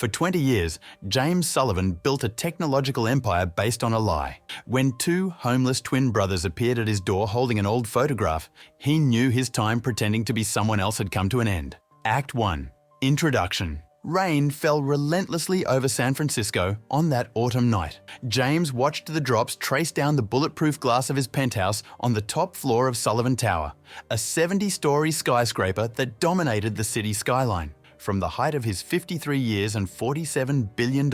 For 20 years, James Sullivan built a technological empire based on a lie. When two homeless twin brothers appeared at his door holding an old photograph, he knew his time pretending to be someone else had come to an end. Act 1. Introduction. Rain fell relentlessly over San Francisco on that autumn night. James watched the drops trace down the bulletproof glass of his penthouse on the top floor of Sullivan Tower, a 70-story skyscraper that dominated the city skyline. From the height of his 53 years and $47 billion,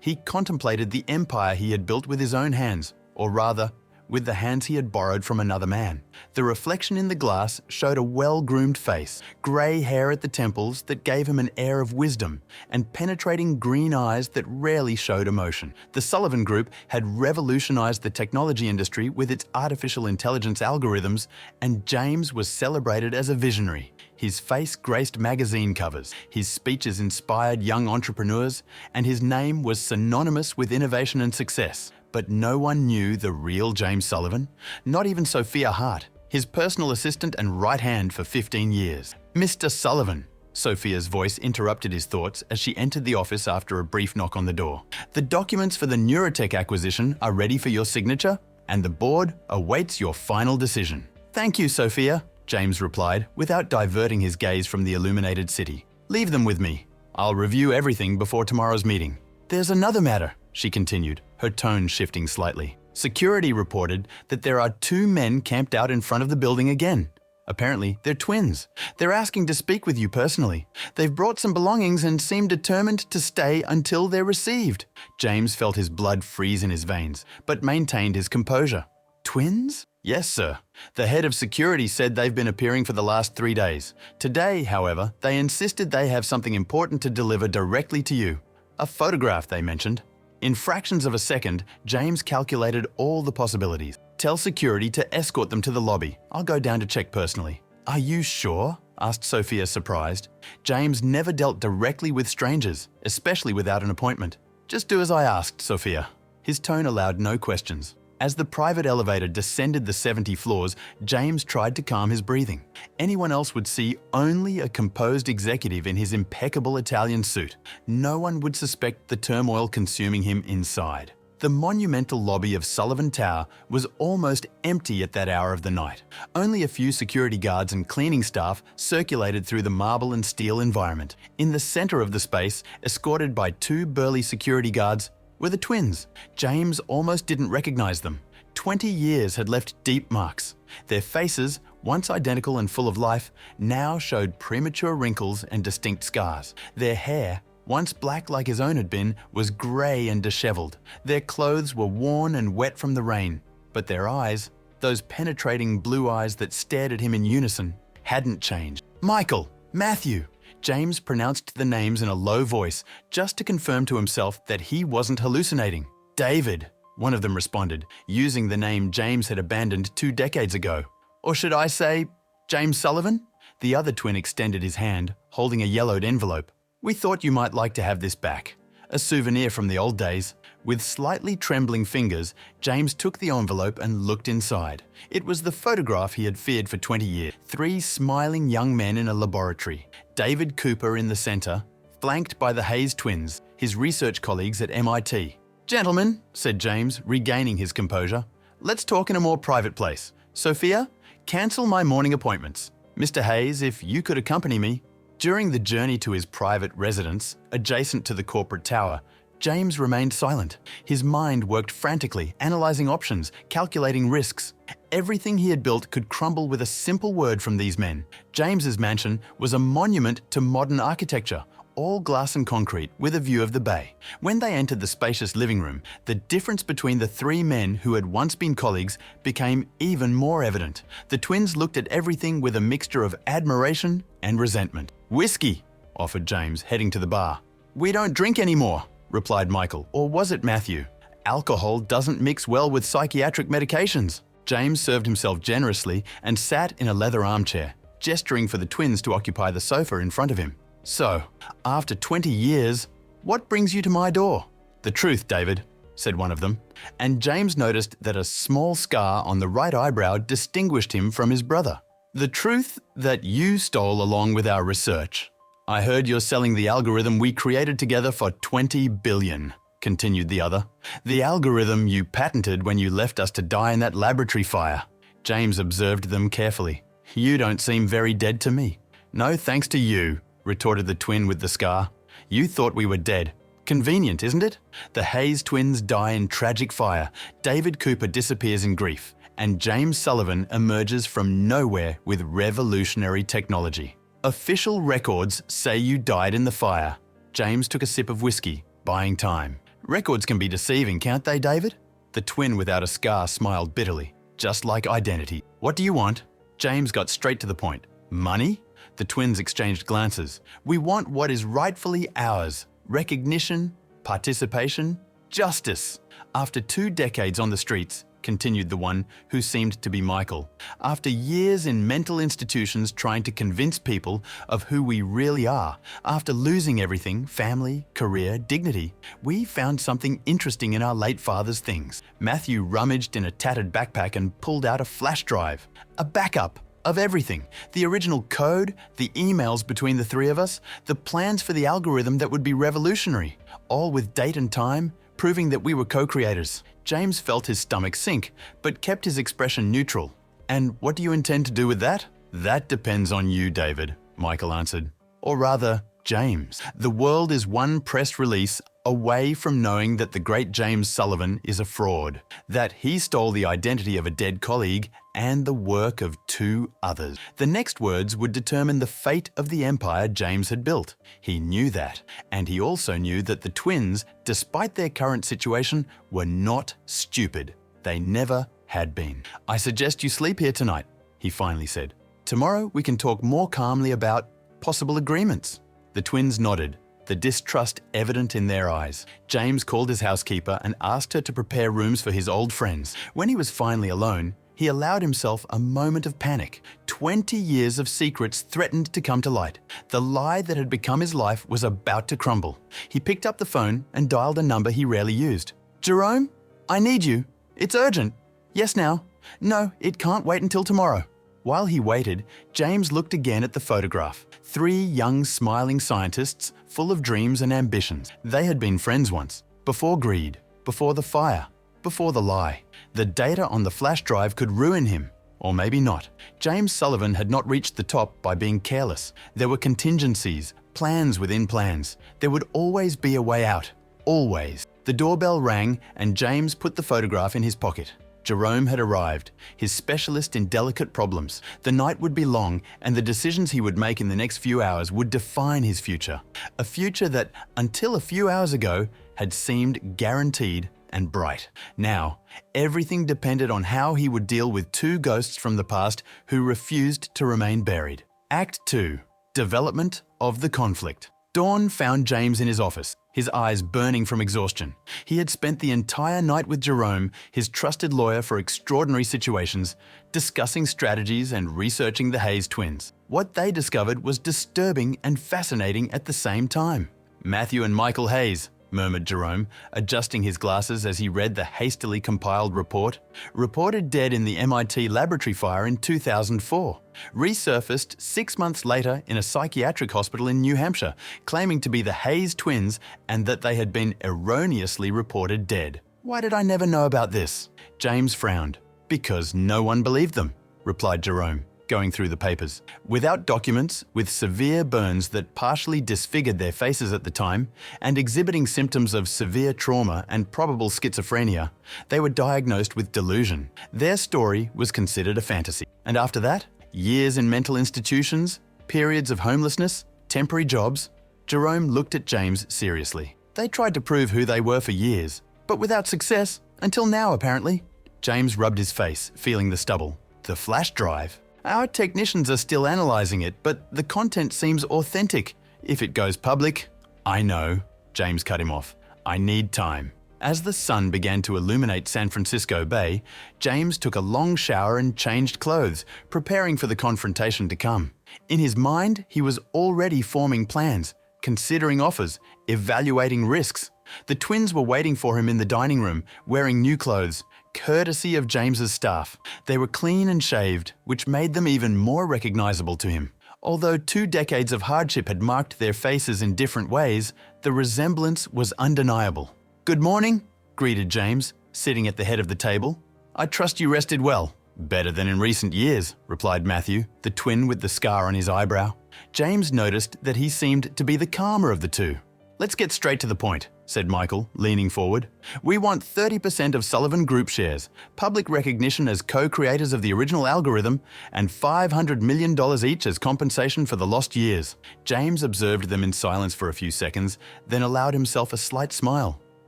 he contemplated the empire he had built with his own hands, or rather, with the hands he had borrowed from another man. The reflection in the glass showed a well-groomed face, grey hair at the temples that gave him an air of wisdom, and penetrating green eyes that rarely showed emotion. The Sullivan Group had revolutionized the technology industry with its artificial intelligence algorithms, and James was celebrated as a visionary. His face graced magazine covers, his speeches inspired young entrepreneurs, and his name was synonymous with innovation and success. But no one knew the real James Sullivan, not even Sophia Hart, his personal assistant and right hand for 15 years. "Mr. Sullivan," Sophia's voice interrupted his thoughts as she entered the office after a brief knock on the door. "The documents for the Neurotech acquisition are ready for your signature, and the board awaits your final decision." "Thank you, Sophia," James replied, without diverting his gaze from the illuminated city. "Leave them with me. I'll review everything before tomorrow's meeting." "There's another matter," she continued, her tone shifting slightly. "Security reported that there are two men camped out in front of the building again. Apparently, they're twins. They're asking to speak with you personally. They've brought some belongings and seem determined to stay until they're received." James felt his blood freeze in his veins, but maintained his composure. "Twins?" "Yes, sir. The head of security said they've been appearing for the last 3 days. Today, however, they insisted they have something important to deliver directly to you. A photograph, they mentioned." In fractions of a second, James calculated all the possibilities. "Tell security to escort them to the lobby. I'll go down to check personally." "Are you sure?" asked Sophia, surprised. James never dealt directly with strangers, especially without an appointment. "Just do as I asked, Sophia." His tone allowed no questions. As the private elevator descended the 70 floors, James tried to calm his breathing. Anyone else would see only a composed executive in his impeccable Italian suit. No one would suspect the turmoil consuming him inside. The monumental lobby of Sullivan Tower was almost empty at that hour of the night. Only a few security guards and cleaning staff circulated through the marble and steel environment. In the center of the space, escorted by two burly security guards, were the twins. James almost didn't recognize them. 20 years had left deep marks. Their faces, once identical and full of life, now showed premature wrinkles and distinct scars. Their hair, once black like his own had been, was grey and disheveled. Their clothes were worn and wet from the rain. But their eyes, those penetrating blue eyes that stared at him in unison, hadn't changed. "Michael! Matthew!" James pronounced the names in a low voice, just to confirm to himself that he wasn't hallucinating. "David," one of them responded, using the name James had abandoned 2 decades ago. "Or should I say, James Sullivan?" The other twin extended his hand, holding a yellowed envelope. "We thought you might like to have this back. A souvenir from the old days." With slightly trembling fingers, James took the envelope and looked inside. It was the photograph he had feared for 20 years. 3 smiling young men in a laboratory. David Cooper in the center, flanked by the Hayes twins, his research colleagues at MIT. "Gentlemen," said James, regaining his composure, "let's talk in a more private place. Sophia, cancel my morning appointments. Mr. Hayes, if you could accompany me." During the journey to his private residence, adjacent to the corporate tower, James remained silent. His mind worked frantically, analyzing options, calculating risks. Everything he had built could crumble with a simple word from these men. James's mansion was a monument to modern architecture, all glass and concrete, with a view of the bay. When they entered the spacious living room, the difference between the 3 men who had once been colleagues became even more evident. The twins looked at everything with a mixture of admiration and resentment. "Whiskey," offered James, heading to the bar. "We don't drink anymore," replied Michael, or was it Matthew? "Alcohol doesn't mix well with psychiatric medications." James served himself generously and sat in a leather armchair, gesturing for the twins to occupy the sofa in front of him. "So, after 20 years, what brings you to my door?" "The truth, David," said one of them, and James noticed that a small scar on the right eyebrow distinguished him from his brother. "The truth that you stole along with our research." I heard you're selling the algorithm we created together for 20 billion, continued the other. The algorithm you patented when you left us to die in that laboratory fire. James observed them carefully. You don't seem very dead to me. No thanks to you, retorted the twin with the scar. You thought we were dead. Convenient, isn't it? The Hayes twins die in tragic fire, David Cooper disappears in grief, and James Sullivan emerges from nowhere with revolutionary technology. Official records say you died in the fire. James took a sip of whiskey, buying time. Records can be deceiving, can't they, David? The twin without a scar smiled bitterly, just like identity. What do you want? James got straight to the point. Money? The twins exchanged glances. We want what is rightfully ours. Recognition, participation, justice. After 2 decades on the streets, continued the one who seemed to be Michael, after years in mental institutions trying to convince people of who we really are, after losing everything, family, career, dignity, we found something interesting in our late father's things. Matthew rummaged in a tattered backpack and pulled out a flash drive, a backup of everything. The original code, the emails between the three of us, the plans for the algorithm that would be revolutionary, all with date and time, proving that we were co-creators. James felt his stomach sink, but kept his expression neutral. And what do you intend to do with that? That depends on you, David, Michael answered. Or rather, James. The world is one press release away from knowing that the great James Sullivan is a fraud, that he stole the identity of a dead colleague and the work of 2 others. The next words would determine the fate of the empire James had built. He knew that, and he also knew that the twins, despite their current situation, were not stupid. They never had been. I suggest you sleep here tonight, he finally said. Tomorrow we can talk more calmly about possible agreements. The twins nodded, the distrust evident in their eyes. James called his housekeeper and asked her to prepare rooms for his old friends. When he was finally alone, he allowed himself a moment of panic. 20 years of secrets threatened to come to light. The lie that had become his life was about to crumble. He picked up the phone and dialed a number he rarely used. Jerome? I need you. It's urgent. Yes, now. No, it can't wait until tomorrow. While he waited, James looked again at the photograph. 3 young, smiling scientists, full of dreams and ambitions. They had been friends once, before greed, before the fire, before the lie. The data on the flash drive could ruin him, or maybe not. James Sullivan had not reached the top by being careless. There were contingencies, plans within plans. There would always be a way out, always. The doorbell rang and James put the photograph in his pocket. Jerome had arrived, his specialist in delicate problems. The night would be long, and the decisions he would make in the next few hours would define his future. A future that, until a few hours ago, had seemed guaranteed and bright. Now, everything depended on how he would deal with 2 ghosts from the past who refused to remain buried. Act 2. Development of the conflict. Dawn found James in his office, his eyes burning from exhaustion. He had spent the entire night with Jerome, his trusted lawyer for extraordinary situations, discussing strategies and researching the Hayes twins. What they discovered was disturbing and fascinating at the same time. Matthew and Michael Hayes, murmured Jerome, adjusting his glasses as he read the hastily compiled report. Reported dead in the MIT laboratory fire in 2004. Resurfaced 6 months later in a psychiatric hospital in New Hampshire, claiming to be the Hayes twins and that they had been erroneously reported dead. Why did I never know about this? James frowned. Because no one believed them, replied Jerome, going through the papers. Without documents, with severe burns that partially disfigured their faces at the time, and exhibiting symptoms of severe trauma and probable schizophrenia, they were diagnosed with delusion. Their story was considered a fantasy. And after that, years in mental institutions, periods of homelessness, temporary jobs. Jerome looked at James seriously. They tried to prove who they were for years, but without success, until now apparently. James rubbed his face, feeling the stubble. The flash drive. Our technicians are still analysing it, but the content seems authentic. If it goes public, I know, James cut him off. I need time. As the sun began to illuminate San Francisco Bay, James took a long shower and changed clothes, preparing for the confrontation to come. In his mind, he was already forming plans, considering offers, evaluating risks. The twins were waiting for him in the dining room, wearing new clothes, courtesy of James's staff. They were clean and shaved, which made them even more recognizable to him. Although 2 decades of hardship had marked their faces in different ways, the resemblance was undeniable. "Good morning," greeted James, sitting at the head of the table. "I trust you rested well." "Better than in recent years," replied Matthew, the twin with the scar on his eyebrow. James noticed that he seemed to be the calmer of the two. "Let's get straight to the point," said Michael, leaning forward. "We want 30% of Sullivan Group shares, public recognition as co-creators of the original algorithm, and $500 million each as compensation for the lost years." James observed them in silence for a few seconds, then allowed himself a slight smile.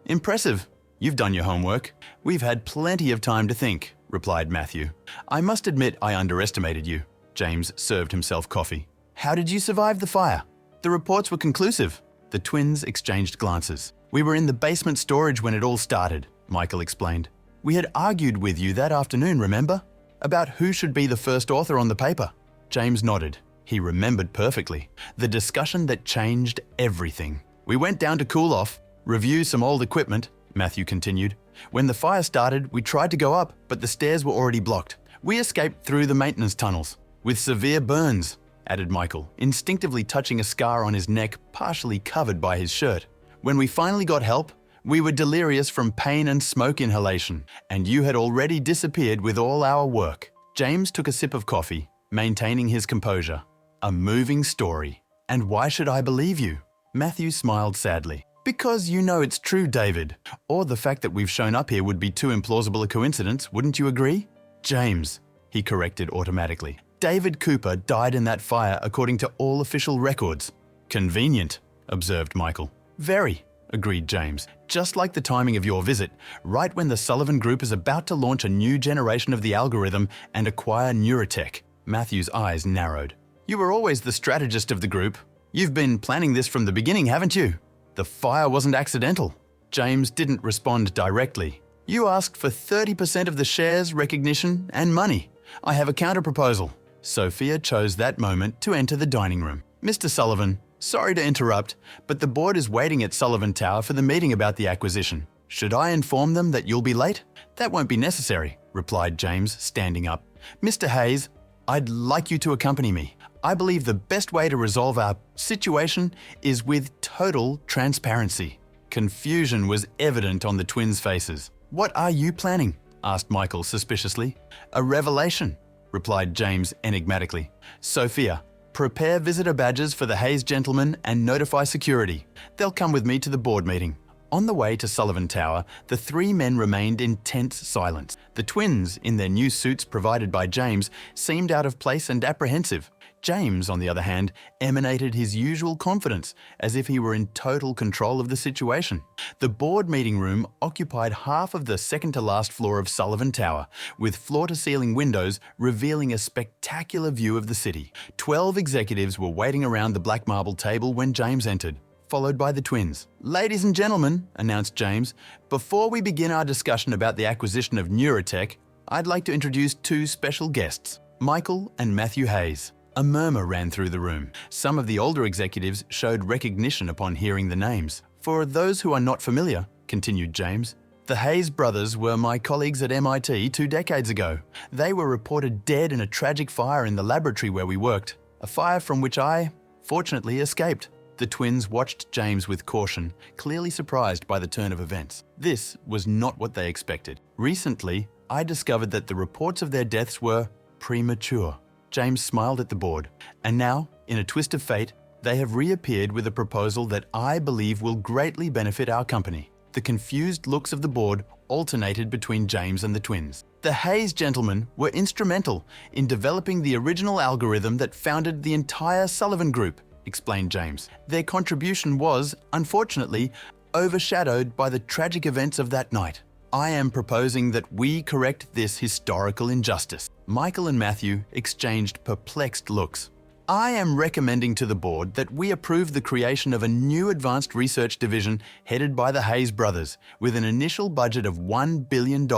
"Impressive. You've done your homework." "We've had plenty of time to think," replied Matthew. "I must admit I underestimated you." James served himself coffee. "How did you survive the fire?" "The reports were conclusive." The twins exchanged glances. "We were in the basement storage when it all started," Michael explained. "We had argued with you that afternoon, remember? About who should be the first author on the paper." James nodded. He remembered perfectly. The discussion that changed everything. "We went down to cool off, review some old equipment," Matthew continued. "When the fire started, we tried to go up, but the stairs were already blocked. We escaped through the maintenance tunnels, with severe burns," added Michael, instinctively touching a scar on his neck partially covered by his shirt. "When we finally got help, we were delirious from pain and smoke inhalation, and you had already disappeared with all our work." James took a sip of coffee, maintaining his composure. "A moving story. And why should I believe you?" Matthew smiled sadly. "Because you know it's true, David. Or the fact that we've shown up here would be too implausible a coincidence, wouldn't you agree?" "James," he corrected automatically. "David Cooper died in that fire according to all official records." "Convenient," observed Michael. "Very," agreed James. "Just like the timing of your visit, right when the Sullivan Group is about to launch a new generation of the algorithm and acquire Neurotech." Matthew's eyes narrowed. "You were always the strategist of the group. You've been planning this from the beginning, haven't you? The fire wasn't accidental." James didn't respond directly. "You asked for 30% of the shares, recognition, and money. I have a counter-proposal." Sophia chose that moment to enter the dining room. "Mr. Sullivan, sorry to interrupt, but the board is waiting at Sullivan Tower for the meeting about the acquisition. Should I inform them that you'll be late?" "That won't be necessary," replied James, standing up. "Mr. Hayes, I'd like you to accompany me. I believe the best way to resolve our situation is with total transparency." Confusion was evident on the twins' faces. "What are you planning?" asked Michael suspiciously. "A revelation," replied James enigmatically. "Sophia, prepare visitor badges for the Hayes gentlemen and notify security. They'll come with me to the board meeting." On the way to Sullivan Tower, the 3 men remained in tense silence. The twins, in their new suits provided by James, seemed out of place and apprehensive. James, on the other hand, emanated his usual confidence, as if he were in total control of the situation. The board meeting room occupied half of the second-to-last floor of Sullivan Tower, with floor-to-ceiling windows revealing a spectacular view of the city. 12 executives were waiting around the black marble table when James entered, followed by the twins. "Ladies and gentlemen," announced James, "before we begin our discussion about the acquisition of Neurotech, I'd like to introduce 2 special guests, Michael and Matthew Hayes." A murmur ran through the room. Some of the older executives showed recognition upon hearing the names. "For those who are not familiar," continued James, "the Hayes brothers were my colleagues at MIT 2 decades ago. They were reported dead in a tragic fire in the laboratory where we worked, a fire from which I, fortunately, escaped." The twins watched James with caution, clearly surprised by the turn of events. This was not what they expected. "Recently, I discovered that the reports of their deaths were premature." James smiled at the board. "And now, in a twist of fate, they have reappeared with a proposal that I believe will greatly benefit our company." The confused looks of the board alternated between James and the twins. "The Hayes gentlemen were instrumental in developing the original algorithm that founded the entire Sullivan Group," explained James. "Their contribution was, unfortunately, overshadowed by the tragic events of that night. I am proposing that we correct this historical injustice." Michael and Matthew exchanged perplexed looks. "I am recommending to the board that we approve the creation of a new advanced research division headed by the Hayes brothers, with an initial budget of $1 billion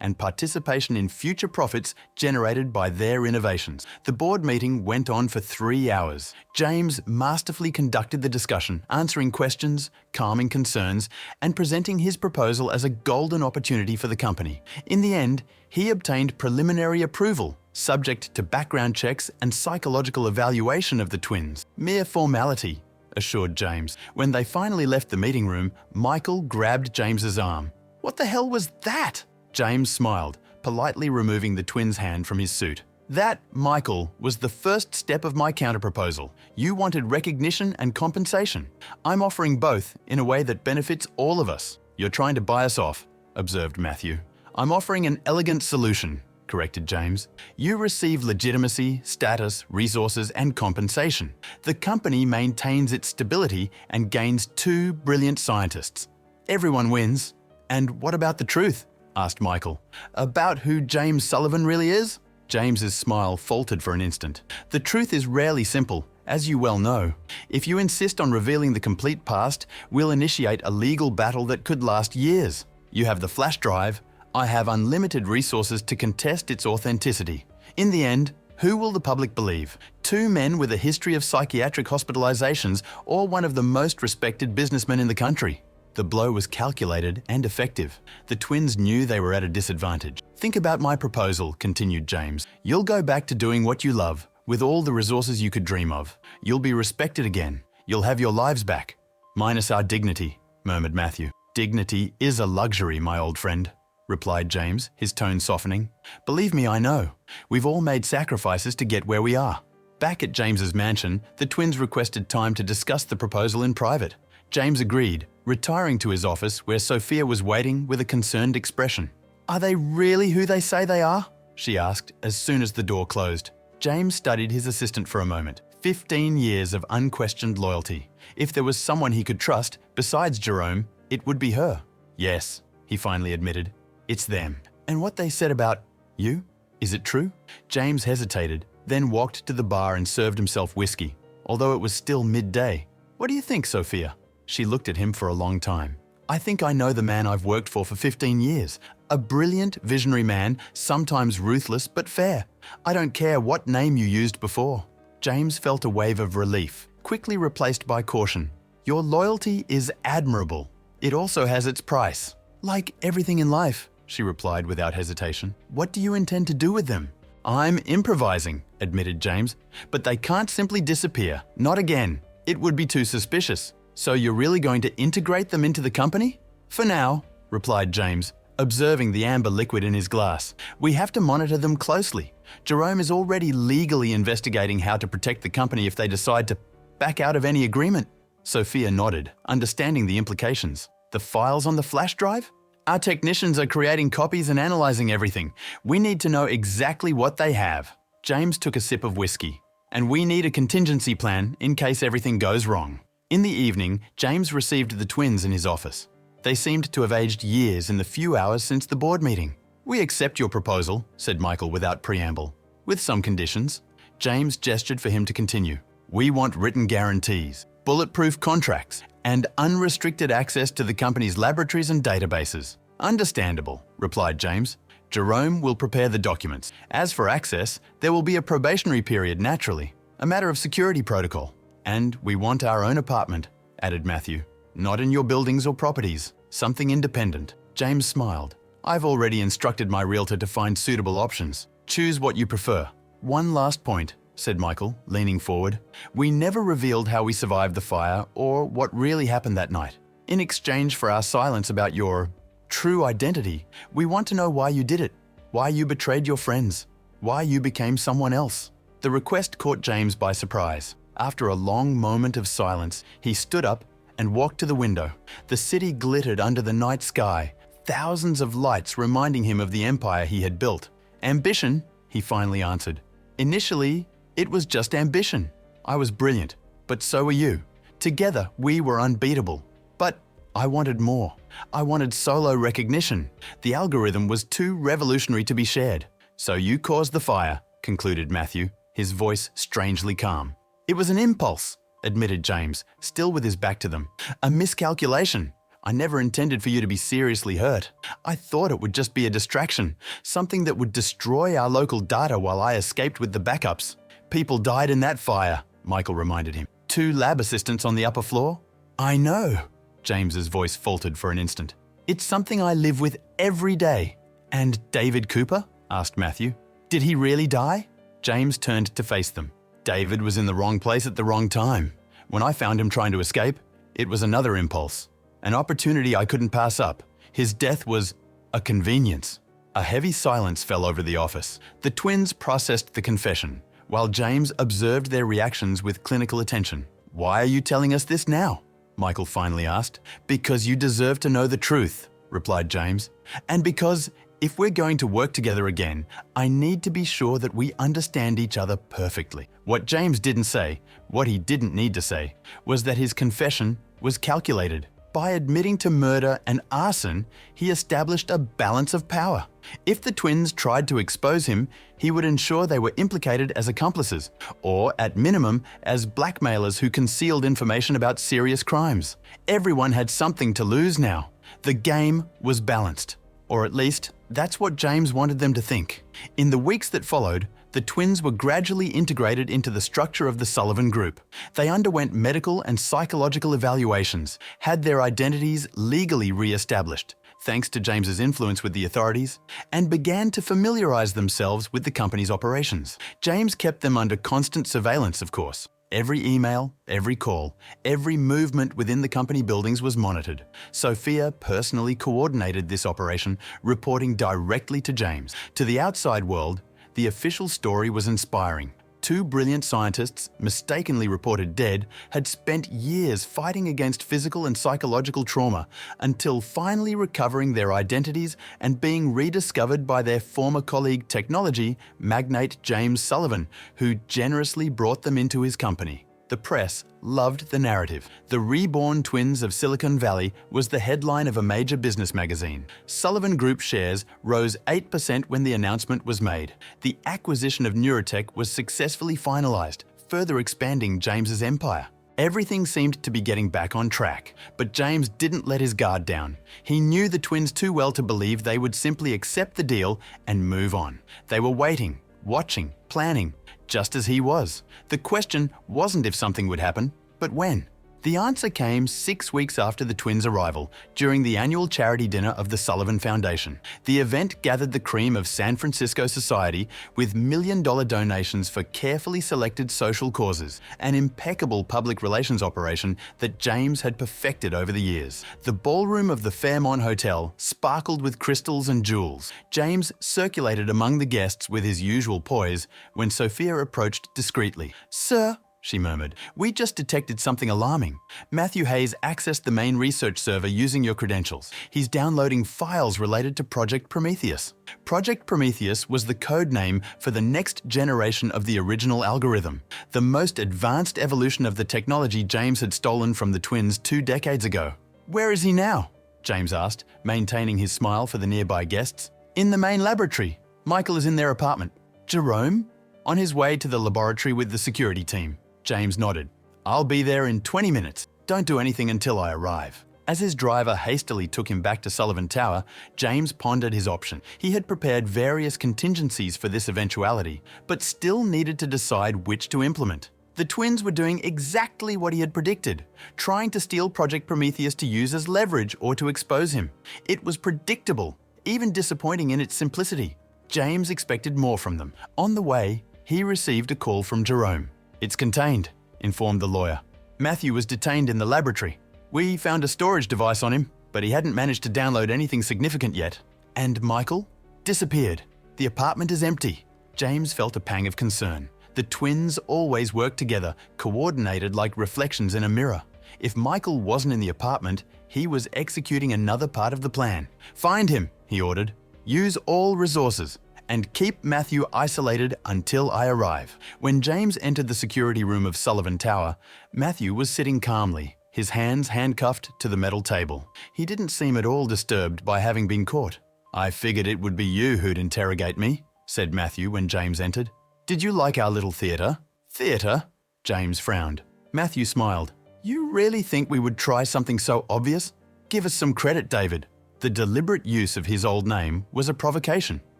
and participation in future profits generated by their innovations." The board meeting went on for 3 hours. James masterfully conducted the discussion, answering questions, calming concerns, and presenting his proposal as a golden opportunity for the company. In the end, he obtained preliminary approval, subject to background checks and psychological evaluation of the twins. Mere formality, assured James. When they finally left the meeting room, Michael grabbed James's arm. What the hell was that? James smiled, politely removing the twins' hand from his suit. That, Michael, was the first step of my counterproposal. You wanted recognition and compensation. I'm offering both in a way that benefits all of us. You're trying to buy us off, observed Matthew. I'm offering an elegant solution, corrected James. You receive legitimacy, status, resources, and compensation. The company maintains its stability and gains 2 brilliant scientists. Everyone wins. And what about the truth? Asked Michael. About who James Sullivan really is? James's smile faltered for an instant. The truth is rarely simple, as you well know. If you insist on revealing the complete past, we'll initiate a legal battle that could last years. You have the flash drive. I have unlimited resources to contest its authenticity. In the end, who will the public believe? 2 men with a history of psychiatric hospitalizations or one of the most respected businessmen in the country? The blow was calculated and effective. The twins knew they were at a disadvantage. Think about my proposal, continued James. You'll go back to doing what you love, with all the resources you could dream of. You'll be respected again. You'll have your lives back. Minus our dignity, murmured Matthew. Dignity is a luxury, my old friend, replied James, his tone softening. Believe me, I know. We've all made sacrifices to get where we are. Back at James's mansion, the twins requested time to discuss the proposal in private. James agreed, retiring to his office where Sophia was waiting with a concerned expression. Are they really who they say they are? She asked as soon as the door closed. James studied his assistant for a moment. 15 years of unquestioned loyalty. If there was someone he could trust, besides Jerome, it would be her. Yes, he finally admitted. It's them. And what they said about you? Is it true? James hesitated, then walked to the bar and served himself whiskey, although it was still midday. What do you think, Sophia? She looked at him for a long time. I think I know the man I've worked for 15 years. A brilliant, visionary man, sometimes ruthless but fair. I don't care what name you used before. James felt a wave of relief, quickly replaced by caution. Your loyalty is admirable. It also has its price. Like everything in life, she replied without hesitation. What do you intend to do with them? I'm improvising, admitted James. But they can't simply disappear. Not again. It would be too suspicious. So you're really going to integrate them into the company? For now, replied James, observing the amber liquid in his glass. We have to monitor them closely. Jerome is already legally investigating how to protect the company if they decide to back out of any agreement. Sophia nodded, understanding the implications. The files on the flash drive? Our technicians are creating copies and analyzing everything. We need to know exactly what they have. James took a sip of whiskey. And we need a contingency plan in case everything goes wrong. In the evening, James received the twins in his office. They seemed to have aged years in the few hours since the board meeting. We accept your proposal, said Michael without preamble. With some conditions. James gestured for him to continue. We want written guarantees, bulletproof contracts, and unrestricted access to the company's laboratories and databases. Understandable, replied James. Jerome will prepare the documents. As for access, there will be a probationary period naturally, a matter of security protocol. And we want our own apartment, added Matthew. Not in your buildings or properties, something independent. James smiled. I've already instructed my realtor to find suitable options. Choose what you prefer. One last point, said Michael, leaning forward. We never revealed how we survived the fire or what really happened that night. In exchange for our silence about your true identity, we want to know why you did it, why you betrayed your friends, why you became someone else. The request caught James by surprise. After a long moment of silence, he stood up and walked to the window. The city glittered under the night sky, thousands of lights reminding him of the empire he had built. Ambition, he finally answered. Initially, it was just ambition. I was brilliant, but so were you. Together, we were unbeatable. But I wanted more. I wanted solo recognition. The algorithm was too revolutionary to be shared. So you caused the fire, concluded Matthew, his voice strangely calm. It was an impulse, admitted James, still with his back to them. A miscalculation. I never intended for you to be seriously hurt. I thought it would just be a distraction, something that would destroy our local data while I escaped with the backups. People died in that fire, Michael reminded him. 2 lab assistants on the upper floor? I know. James's voice faltered for an instant. It's something I live with every day. And David Cooper? Asked Matthew. Did he really die? James turned to face them. David was in the wrong place at the wrong time. When I found him trying to escape, it was another impulse. An opportunity I couldn't pass up. His death was a convenience. A heavy silence fell over the office. The twins processed the confession, while James observed their reactions with clinical attention. "Why are you telling us this now?" Michael finally asked. "Because you deserve to know the truth," replied James. "And because if we're going to work together again, I need to be sure that we understand each other perfectly." What James didn't say, what he didn't need to say, was that his confession was calculated. By admitting to murder and arson, he established a balance of power. If the twins tried to expose him, he would ensure they were implicated as accomplices, or at minimum, as blackmailers who concealed information about serious crimes. Everyone had something to lose now. The game was balanced. Or at least, that's what James wanted them to think. In the weeks that followed, the twins were gradually integrated into the structure of the Sullivan Group. They underwent medical and psychological evaluations, had their identities legally re-established, thanks to James's influence with the authorities, and began to familiarize themselves with the company's operations. James kept them under constant surveillance, of course. Every email, every call, every movement within the company buildings was monitored. Sophia personally coordinated this operation, reporting directly to James. To the outside world, the official story was inspiring. Two brilliant scientists, mistakenly reported dead, had spent years fighting against physical and psychological trauma until finally recovering their identities and being rediscovered by their former colleague technology magnate James Sullivan, who generously brought them into his company. The press loved the narrative. The Reborn Twins of Silicon Valley was the headline of a major business magazine. Sullivan Group shares rose 8% when the announcement was made. The acquisition of Neurotech was successfully finalized, further expanding James's empire. Everything seemed to be getting back on track, but James didn't let his guard down. He knew the twins too well to believe they would simply accept the deal and move on. They were waiting, watching, planning, just as he was. The question wasn't if something would happen, but when. The answer came 6 weeks after the twins' arrival, during the annual charity dinner of the Sullivan Foundation. The event gathered the cream of San Francisco society with million-dollar donations for carefully selected social causes, an impeccable public relations operation that James had perfected over the years. The ballroom of the Fairmont Hotel sparkled with crystals and jewels. James circulated among the guests with his usual poise when Sophia approached discreetly. "Sir," she murmured, "we just detected something alarming. Matthew Hayes accessed the main research server using your credentials. He's downloading files related to Project Prometheus." Project Prometheus was the code name for the next generation of the original algorithm, the most advanced evolution of the technology James had stolen from the twins 2 decades ago. "Where is he now?" James asked, maintaining his smile for the nearby guests. "In the main laboratory. Michael is in their apartment." "Jerome?" "On his way to the laboratory with the security team." James nodded. "I'll be there in 20 minutes. Don't do anything until I arrive." As his driver hastily took him back to Sullivan Tower, James pondered his option. He had prepared various contingencies for this eventuality, but still needed to decide which to implement. The twins were doing exactly what he had predicted, trying to steal Project Prometheus to use as leverage or to expose him. It was predictable, even disappointing in its simplicity. James expected more from them. On the way, he received a call from Jerome. "It's contained," informed the lawyer. "Matthew was detained in the laboratory. We found a storage device on him, but he hadn't managed to download anything significant yet." "And Michael?" "Disappeared. The apartment is empty." James felt a pang of concern. The twins always worked together, coordinated like reflections in a mirror. If Michael wasn't in the apartment, he was executing another part of the plan. "Find him," he ordered. "Use all resources. And keep Matthew isolated until I arrive." When James entered the security room of Sullivan Tower, Matthew was sitting calmly, his hands handcuffed to the metal table. He didn't seem at all disturbed by having been caught. "I figured it would be you who'd interrogate me," said Matthew when James entered. "Did you like our little theatre?" "Theatre?" James frowned. Matthew smiled. "You really think we would try something so obvious? Give us some credit, David." The deliberate use of his old name was a provocation.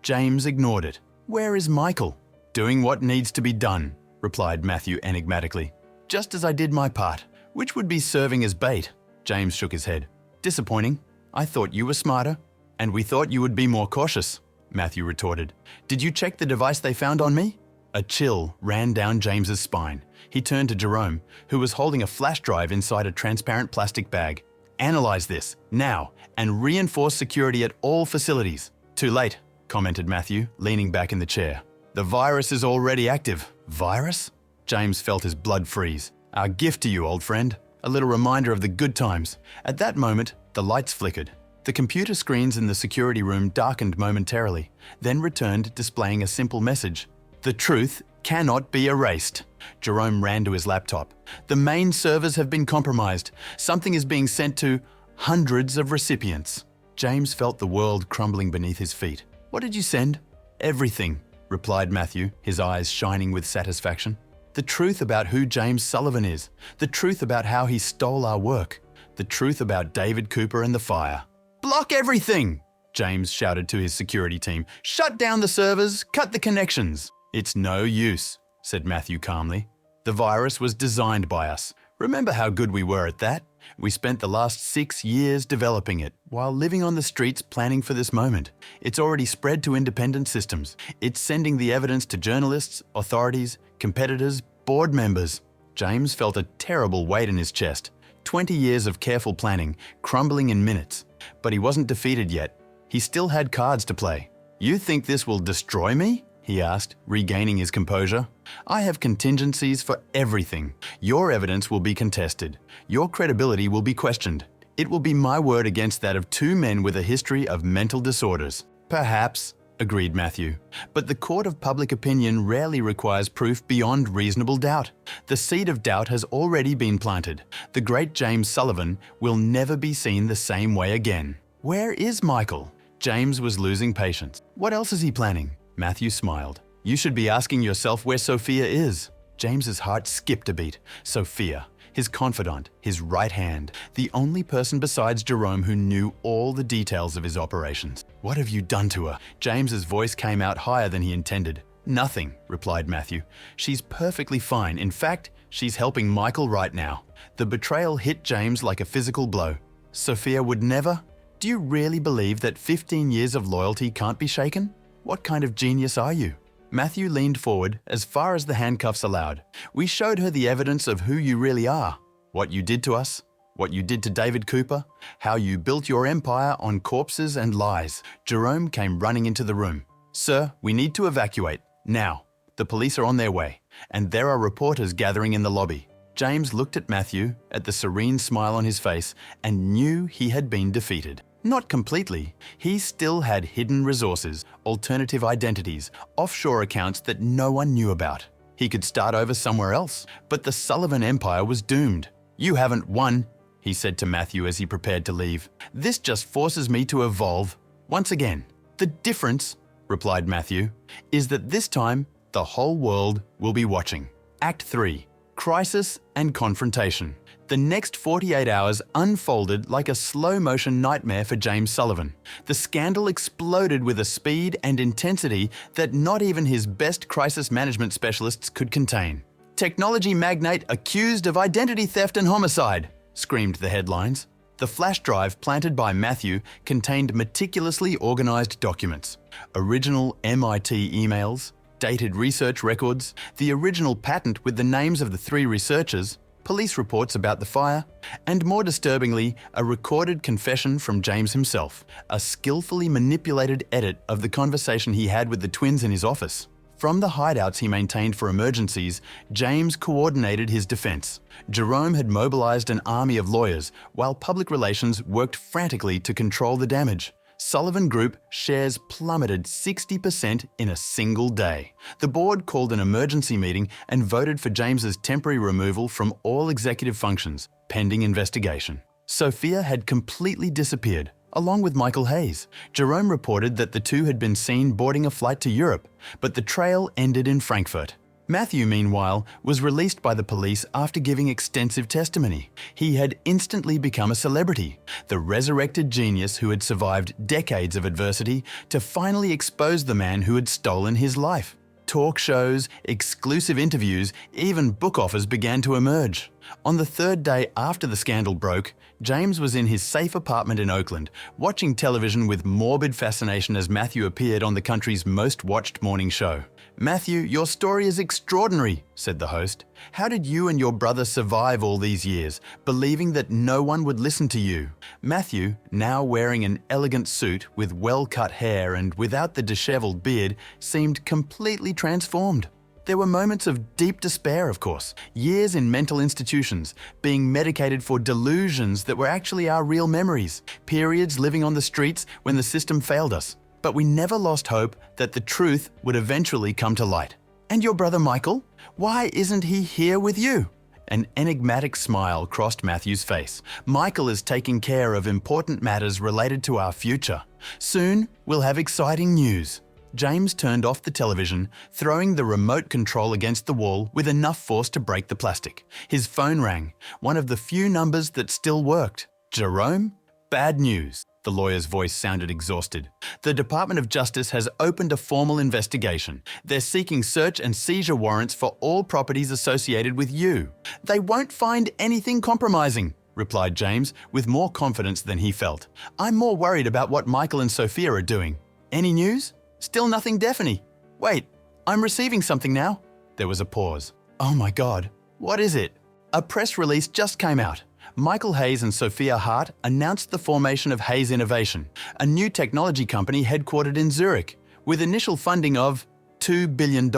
James ignored it. "Where is Michael?" "Doing what needs to be done," replied Matthew enigmatically. "Just as I did my part, which would be serving as bait." James shook his head. "Disappointing. I thought you were smarter, and we thought you would be more cautious." Matthew retorted. "Did you check the device they found on me?" A chill ran down James's spine. He turned to Jerome, who was holding a flash drive inside a transparent plastic bag. "Analyze this, now, and reinforce security at all facilities." "Too late," commented Matthew, leaning back in the chair. "The virus is already active." "Virus?" James felt his blood freeze. "Our gift to you, old friend. A little reminder of the good times." At that moment, the lights flickered. The computer screens in the security room darkened momentarily, then returned displaying a simple message. "The truth cannot be erased." Jerome ran to his laptop. "The main servers have been compromised. Something is being sent to hundreds of recipients." James felt the world crumbling beneath his feet. "What did you send?" "Everything," replied Matthew, his eyes shining with satisfaction. "The truth about who James Sullivan is. The truth about how he stole our work. The truth about David Cooper and the fire." "Block everything!" James shouted to his security team. "Shut down the servers, cut the connections." "It's no use," said Matthew calmly. "The virus was designed by us. Remember how good we were at that? We spent the last 6 years developing it, while living on the streets planning for this moment. It's already spread to independent systems. It's sending the evidence to journalists, authorities, competitors, board members." James felt a terrible weight in his chest. 20 years of careful planning, crumbling in minutes. But he wasn't defeated yet. He still had cards to play. "You think this will destroy me?" he asked, regaining his composure. "I have contingencies for everything. Your evidence will be contested. Your credibility will be questioned. It will be my word against that of 2 men with a history of mental disorders." "Perhaps," agreed Matthew. "But the court of public opinion rarely requires proof beyond reasonable doubt. The seed of doubt has already been planted. The great James Sullivan will never be seen the same way again." "Where is Michael?" James was losing patience. "What else is he planning?" Matthew smiled. "You should be asking yourself where Sophia is." James's heart skipped a beat. Sophia, his confidant, his right hand, the only person besides Jerome who knew all the details of his operations. "What have you done to her?" James's voice came out higher than he intended. "Nothing," replied Matthew. "She's perfectly fine. In fact, she's helping Michael right now." The betrayal hit James like a physical blow. "Sophia would never? Do you really believe that 15 years of loyalty can't be shaken? What kind of genius are you?" Matthew leaned forward as far as the handcuffs allowed. "We showed her the evidence of who you really are. What you did to us, what you did to David Cooper, how you built your empire on corpses and lies." Jerome came running into the room. "Sir, we need to evacuate. Now. The police are on their way, and there are reporters gathering in the lobby." James looked at Matthew, at the serene smile on his face, and knew he had been defeated. Not completely. He still had hidden resources, alternative identities, offshore accounts that no one knew about. He could start over somewhere else, but the Sullivan Empire was doomed. "You haven't won," he said to Matthew as he prepared to leave. "This just forces me to evolve once again." "The difference," replied Matthew, "is that this time the whole world will be watching." Act 3. Crisis and Confrontation. The next 48 hours unfolded like a slow-motion nightmare for James Sullivan. The scandal exploded with a speed and intensity that not even his best crisis management specialists could contain. "Technology magnate accused of identity theft and homicide," screamed the headlines. The flash drive planted by Matthew contained meticulously organized documents, original MIT emails, dated research records, the original patent with the names of the 3 researchers, police reports about the fire, and more disturbingly, a recorded confession from James himself, a skillfully manipulated edit of the conversation he had with the twins in his office. From the hideouts he maintained for emergencies, James coordinated his defense. Jerome had mobilized an army of lawyers, while public relations worked frantically to control the damage. Sullivan Group shares plummeted 60% in a single day. The board called an emergency meeting and voted for James's temporary removal from all executive functions, pending investigation. Sophia had completely disappeared, along with Michael Hayes. Jerome reported that the 2 had been seen boarding a flight to Europe, but the trail ended in Frankfurt. Matthew, meanwhile, was released by the police after giving extensive testimony. He had instantly become a celebrity, the resurrected genius who had survived decades of adversity to finally expose the man who had stolen his life. Talk shows, exclusive interviews, even book offers began to emerge. On the third day after the scandal broke, James was in his safe apartment in Oakland, watching television with morbid fascination as Matthew appeared on the country's most watched morning show. "Matthew, your story is extraordinary," said the host. "How did you and your brother survive all these years, believing that no one would listen to you?" Matthew, now wearing an elegant suit with well-cut hair and without the disheveled beard, seemed completely transformed. There were moments of deep despair, of course, years in mental institutions, being medicated for delusions that were actually our real memories, periods living on the streets when the system failed us. But we never lost hope that the truth would eventually come to light. "And your brother Michael? Why isn't he here with you?" An enigmatic smile crossed Matthew's face. "Michael is taking care of important matters related to our future. Soon, we'll have exciting news." James turned off the television, throwing the remote control against the wall with enough force to break the plastic. His phone rang, one of the few numbers that still worked. "Jerome? Bad news." The lawyer's voice sounded exhausted. "The Department of Justice has opened a formal investigation. They're seeking search and seizure warrants for all properties associated with you." "They won't find anything compromising," replied James, with more confidence than he felt. "I'm more worried about what Michael and Sophia are doing." "Any news?" "Still nothing definite." "Wait, I'm receiving something now." There was a pause. "Oh my God, what is it?" "A press release just came out. Michael Hayes and Sophia Hart announced the formation of Hayes Innovation, a new technology company headquartered in Zurich, with initial funding of $2 billion.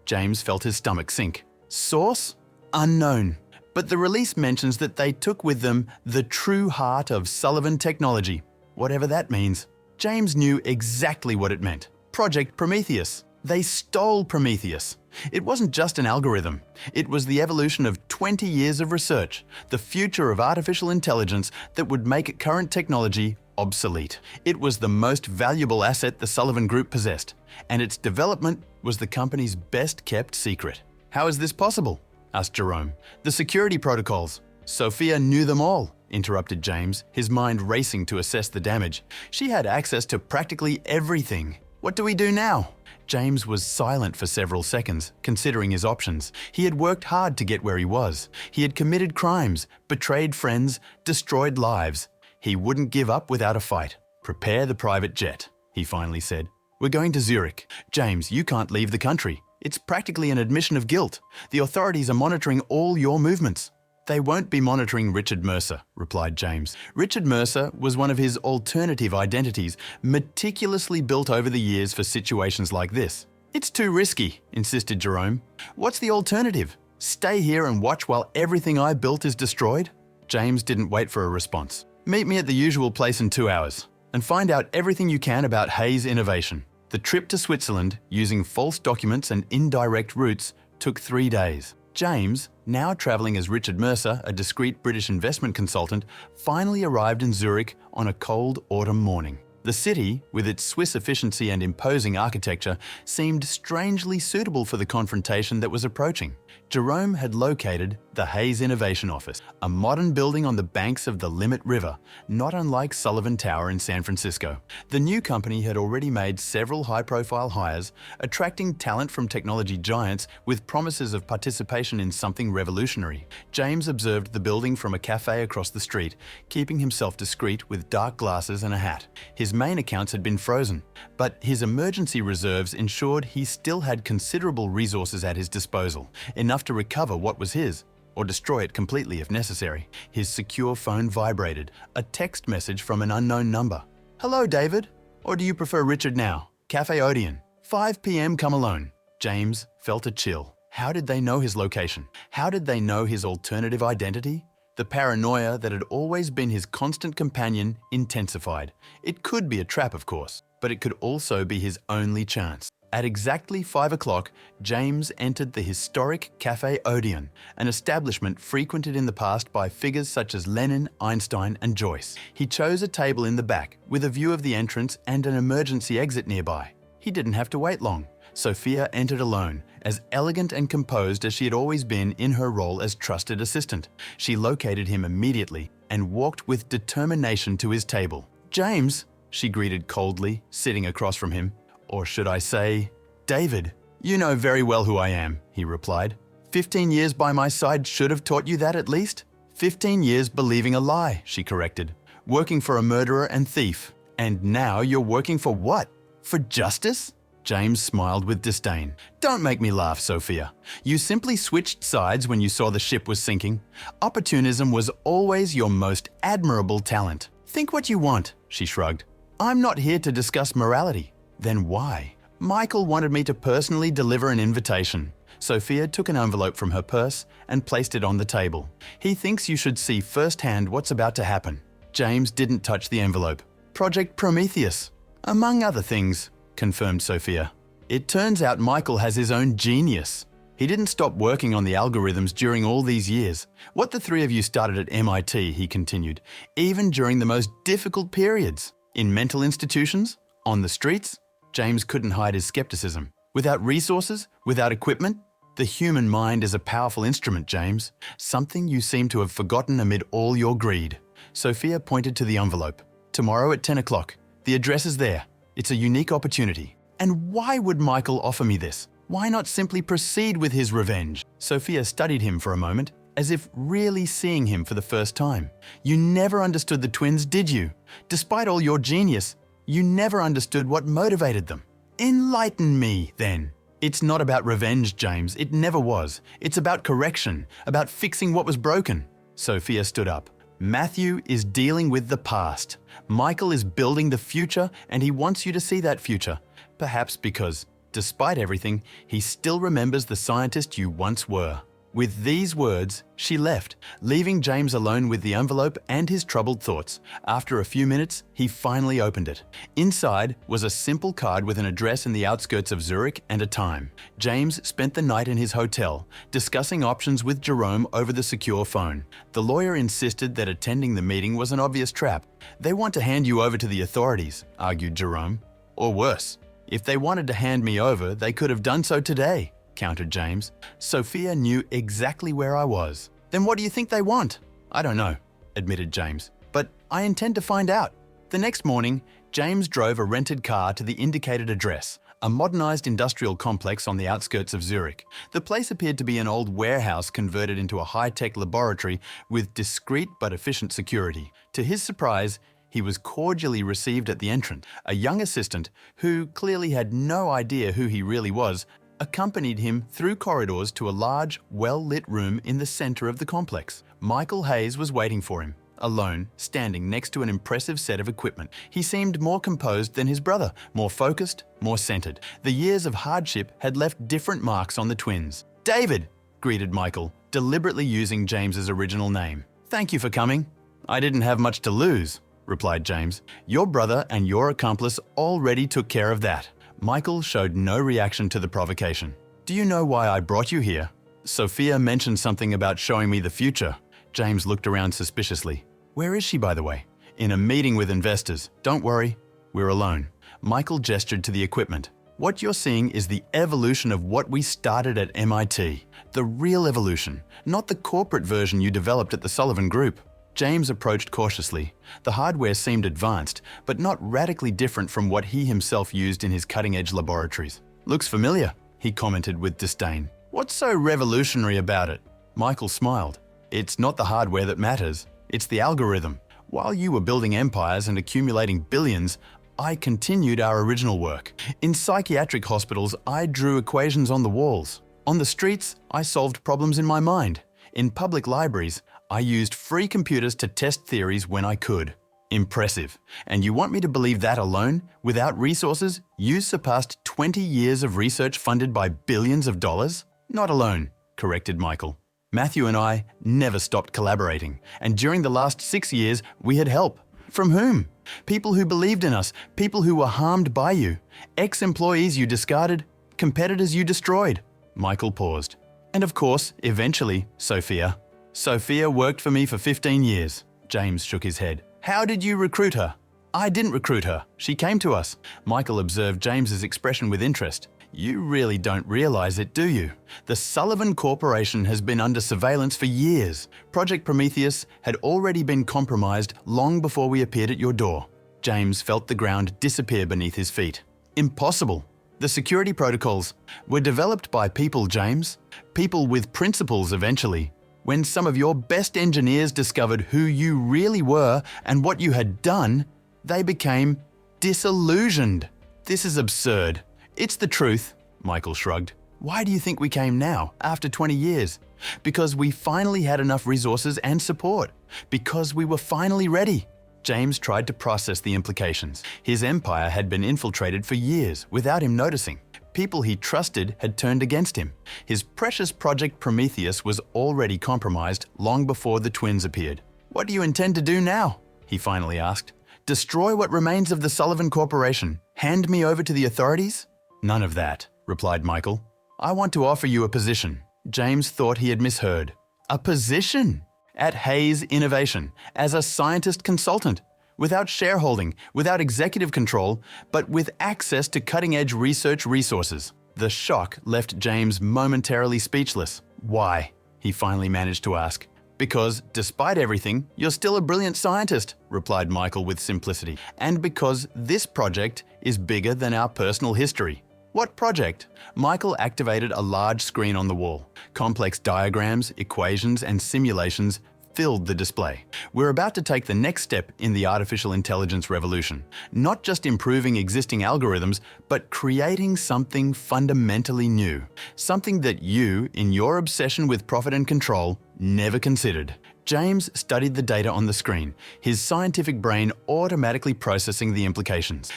James felt his stomach sink. Source? Unknown. But the release mentions that they took with them the true heart of Sullivan technology, whatever that means. James knew exactly what it meant. Project Prometheus. They stole Prometheus. It wasn't just an algorithm. It was the evolution of 20 years of research, the future of artificial intelligence that would make current technology obsolete. It was the most valuable asset the Sullivan Group possessed, and its development was the company's best-kept secret. "How is this possible?" asked Jerome. "The security protocols." "Sophia knew them all," interrupted James, his mind racing to assess the damage. "She had access to practically everything. What do we do now?" James was silent for several seconds, considering his options. He had worked hard to get where he was. He had committed crimes, betrayed friends, destroyed lives. He wouldn't give up without a fight. "Prepare the private jet," he finally said. "We're going to Zurich. James, you can't leave the country. It's practically an admission of guilt. The authorities are monitoring all your movements." "They won't be monitoring Richard Mercer," replied James. "Richard Mercer was one of his alternative identities, meticulously built over the years for situations like this." "It's too risky," insisted Jerome. "What's the alternative? Stay here and watch while everything I built is destroyed?" James didn't wait for a response. "Meet me at the usual place in 2 hours, and find out everything you can about Hayes Innovation." The trip to Switzerland, using false documents and indirect routes, took 3 days. James, now travelling as Richard Mercer, a discreet British investment consultant, finally arrived in Zurich on a cold autumn morning. The city, with its Swiss efficiency and imposing architecture, seemed strangely suitable for the confrontation that was approaching. Jerome had located the Hayes Innovation Office, a modern building on the banks of the Limit River, not unlike Sullivan Tower in San Francisco. The new company had already made several high-profile hires, attracting talent from technology giants with promises of participation in something revolutionary. James observed the building from a cafe across the street, keeping himself discreet with dark glasses and a hat. His main accounts had been frozen, but his emergency reserves ensured he still had considerable resources at his disposal, enough to recover what was his, or destroy it completely if necessary. His secure phone vibrated, a text message from an unknown number. "Hello, David. Or do you prefer Richard now? Cafe Odeon. 5 p.m. come alone." James felt a chill. How did they know his location? How did they know his alternative identity? The paranoia that had always been his constant companion intensified. It could be a trap, of course, but it could also be his only chance. At exactly 5 o'clock, James entered the historic Cafe Odeon, an establishment frequented in the past by figures such as Lenin, Einstein, and Joyce. He chose a table in the back with a view of the entrance and an emergency exit nearby. He didn't have to wait long. Sophia entered alone, as elegant and composed as she had always been in her role as trusted assistant. She located him immediately and walked with determination to his table. "James," she greeted coldly, sitting across from him. "Or should I say, David?" "You know very well who I am," he replied. 15 years by my side should have taught you that at least? 15 years believing a lie, she corrected. Working for a murderer and thief. And now you're working for what? For justice? James smiled with disdain. Don't make me laugh, Sophia. You simply switched sides when you saw the ship was sinking. Opportunism was always your most admirable talent. Think what you want, she shrugged. I'm not here to discuss morality. Then why? Michael wanted me to personally deliver an invitation. Sophia took an envelope from her purse and placed it on the table. He thinks you should see firsthand what's about to happen. James didn't touch the envelope. Project Prometheus, among other things, confirmed Sophia. It turns out Michael has his own genius. He didn't stop working on the algorithms during all these years. What the three of you started at MIT, he continued, even during the most difficult periods. In mental institutions? On the streets? James couldn't hide his skepticism. Without resources? Without equipment? The human mind is a powerful instrument, James. Something you seem to have forgotten amid all your greed. Sophia pointed to the envelope. Tomorrow at 10 o'clock. The address is there. It's a unique opportunity. And why would Michael offer me this? Why not simply proceed with his revenge? Sophia studied him for a moment, as if really seeing him for the first time. You never understood the twins, did you? Despite all your genius, you never understood what motivated them. Enlighten me, then. It's not about revenge, James. It never was. It's about correction, about fixing what was broken. Sophia stood up. Matthew is dealing with the past. Michael is building the future, and he wants you to see that future. Perhaps because, despite everything, he still remembers the scientist you once were. With these words, she left, leaving James alone with the envelope and his troubled thoughts. After a few minutes, he finally opened it. Inside was a simple card with an address in the outskirts of Zurich and a time. James spent the night in his hotel, discussing options with Jerome over the secure phone. The lawyer insisted that attending the meeting was an obvious trap. They want to hand you over to the authorities, argued Jerome. Or worse, if they wanted to hand me over, they could have done so today, countered James. Sophia knew exactly where I was. Then what do you think they want? I don't know, admitted James, but I intend to find out. The next morning, James drove a rented car to the indicated address, a modernized industrial complex on the outskirts of Zurich. The place appeared to be an old warehouse converted into a high-tech laboratory with discreet but efficient security. To his surprise, he was cordially received at the entrance. A young assistant, who clearly had no idea who he really was, accompanied him through corridors to a large, well-lit room in the center of the complex. Michael Hayes was waiting for him, alone, standing next to an impressive set of equipment. He seemed more composed than his brother, more focused, more centered. The years of hardship had left different marks on the twins. "David," greeted Michael, deliberately using James's original name. "Thank you for coming." "I didn't have much to lose," replied James. "Your brother and your accomplice already took care of that." Michael showed no reaction to the provocation. "Do you know why I brought you here?" Sophia mentioned something about showing me the future. James looked around suspiciously. "Where is she, by the way?" "In a meeting with investors. Don't worry, we're alone." Michael gestured to the equipment. "What you're seeing is the evolution of what we started at MIT. The real evolution, not the corporate version you developed at the Sullivan Group." James approached cautiously. The hardware seemed advanced, but not radically different from what he himself used in his cutting-edge laboratories. "Looks familiar," he commented with disdain. "What's so revolutionary about it?" Michael smiled. "It's not the hardware that matters, it's the algorithm. While you were building empires and accumulating billions, I continued our original work. In psychiatric hospitals, I drew equations on the walls. On the streets, I solved problems in my mind. In public libraries, I used free computers to test theories when I could. Impressive. And you want me to believe that alone? Without resources, you surpassed 20 years of research funded by billions of dollars? Not alone, corrected Michael. Matthew and I never stopped collaborating. And during the last 6 years, we had help. From whom? People who believed in us, people who were harmed by you, ex-employees you discarded, competitors you destroyed. Michael paused. And of course, eventually, Sophia. Sophia worked for me for 15 years. James shook his head. How did you recruit her? I didn't recruit her. She came to us. Michael observed James's expression with interest. You really don't realize it, do you? The Sullivan Corporation has been under surveillance for years. Project Prometheus had already been compromised long before we appeared at your door. James felt the ground disappear beneath his feet. Impossible. The security protocols were developed by people, James. People with principles eventually. When some of your best engineers discovered who you really were and what you had done, they became disillusioned. This is absurd. It's the truth, Michael shrugged. Why do you think we came now, after 20 years? Because we finally had enough resources and support. Because we were finally ready. James tried to process the implications. His empire had been infiltrated for years without him noticing. People he trusted had turned against him. His precious project Prometheus was already compromised long before the twins appeared. What do you intend to do now? He finally asked. Destroy what remains of the Sullivan Corporation? Hand me over to the authorities? None of that, replied Michael. I want to offer you a position. James thought he had misheard. A position? At Hayes Innovation, as a scientist consultant, without shareholding, without executive control, but with access to cutting-edge research resources. The shock left James momentarily speechless. Why? He finally managed to ask. Because, despite everything, you're still a brilliant scientist, replied Michael with simplicity. And because this project is bigger than our personal history. What project? Michael activated a large screen on the wall. Complex diagrams, equations, and simulations filled the display. We're about to take the next step in the artificial intelligence revolution. Not just improving existing algorithms, but creating something fundamentally new. Something that you, in your obsession with profit and control, never considered. James studied the data on the screen, his scientific brain automatically processing the implications.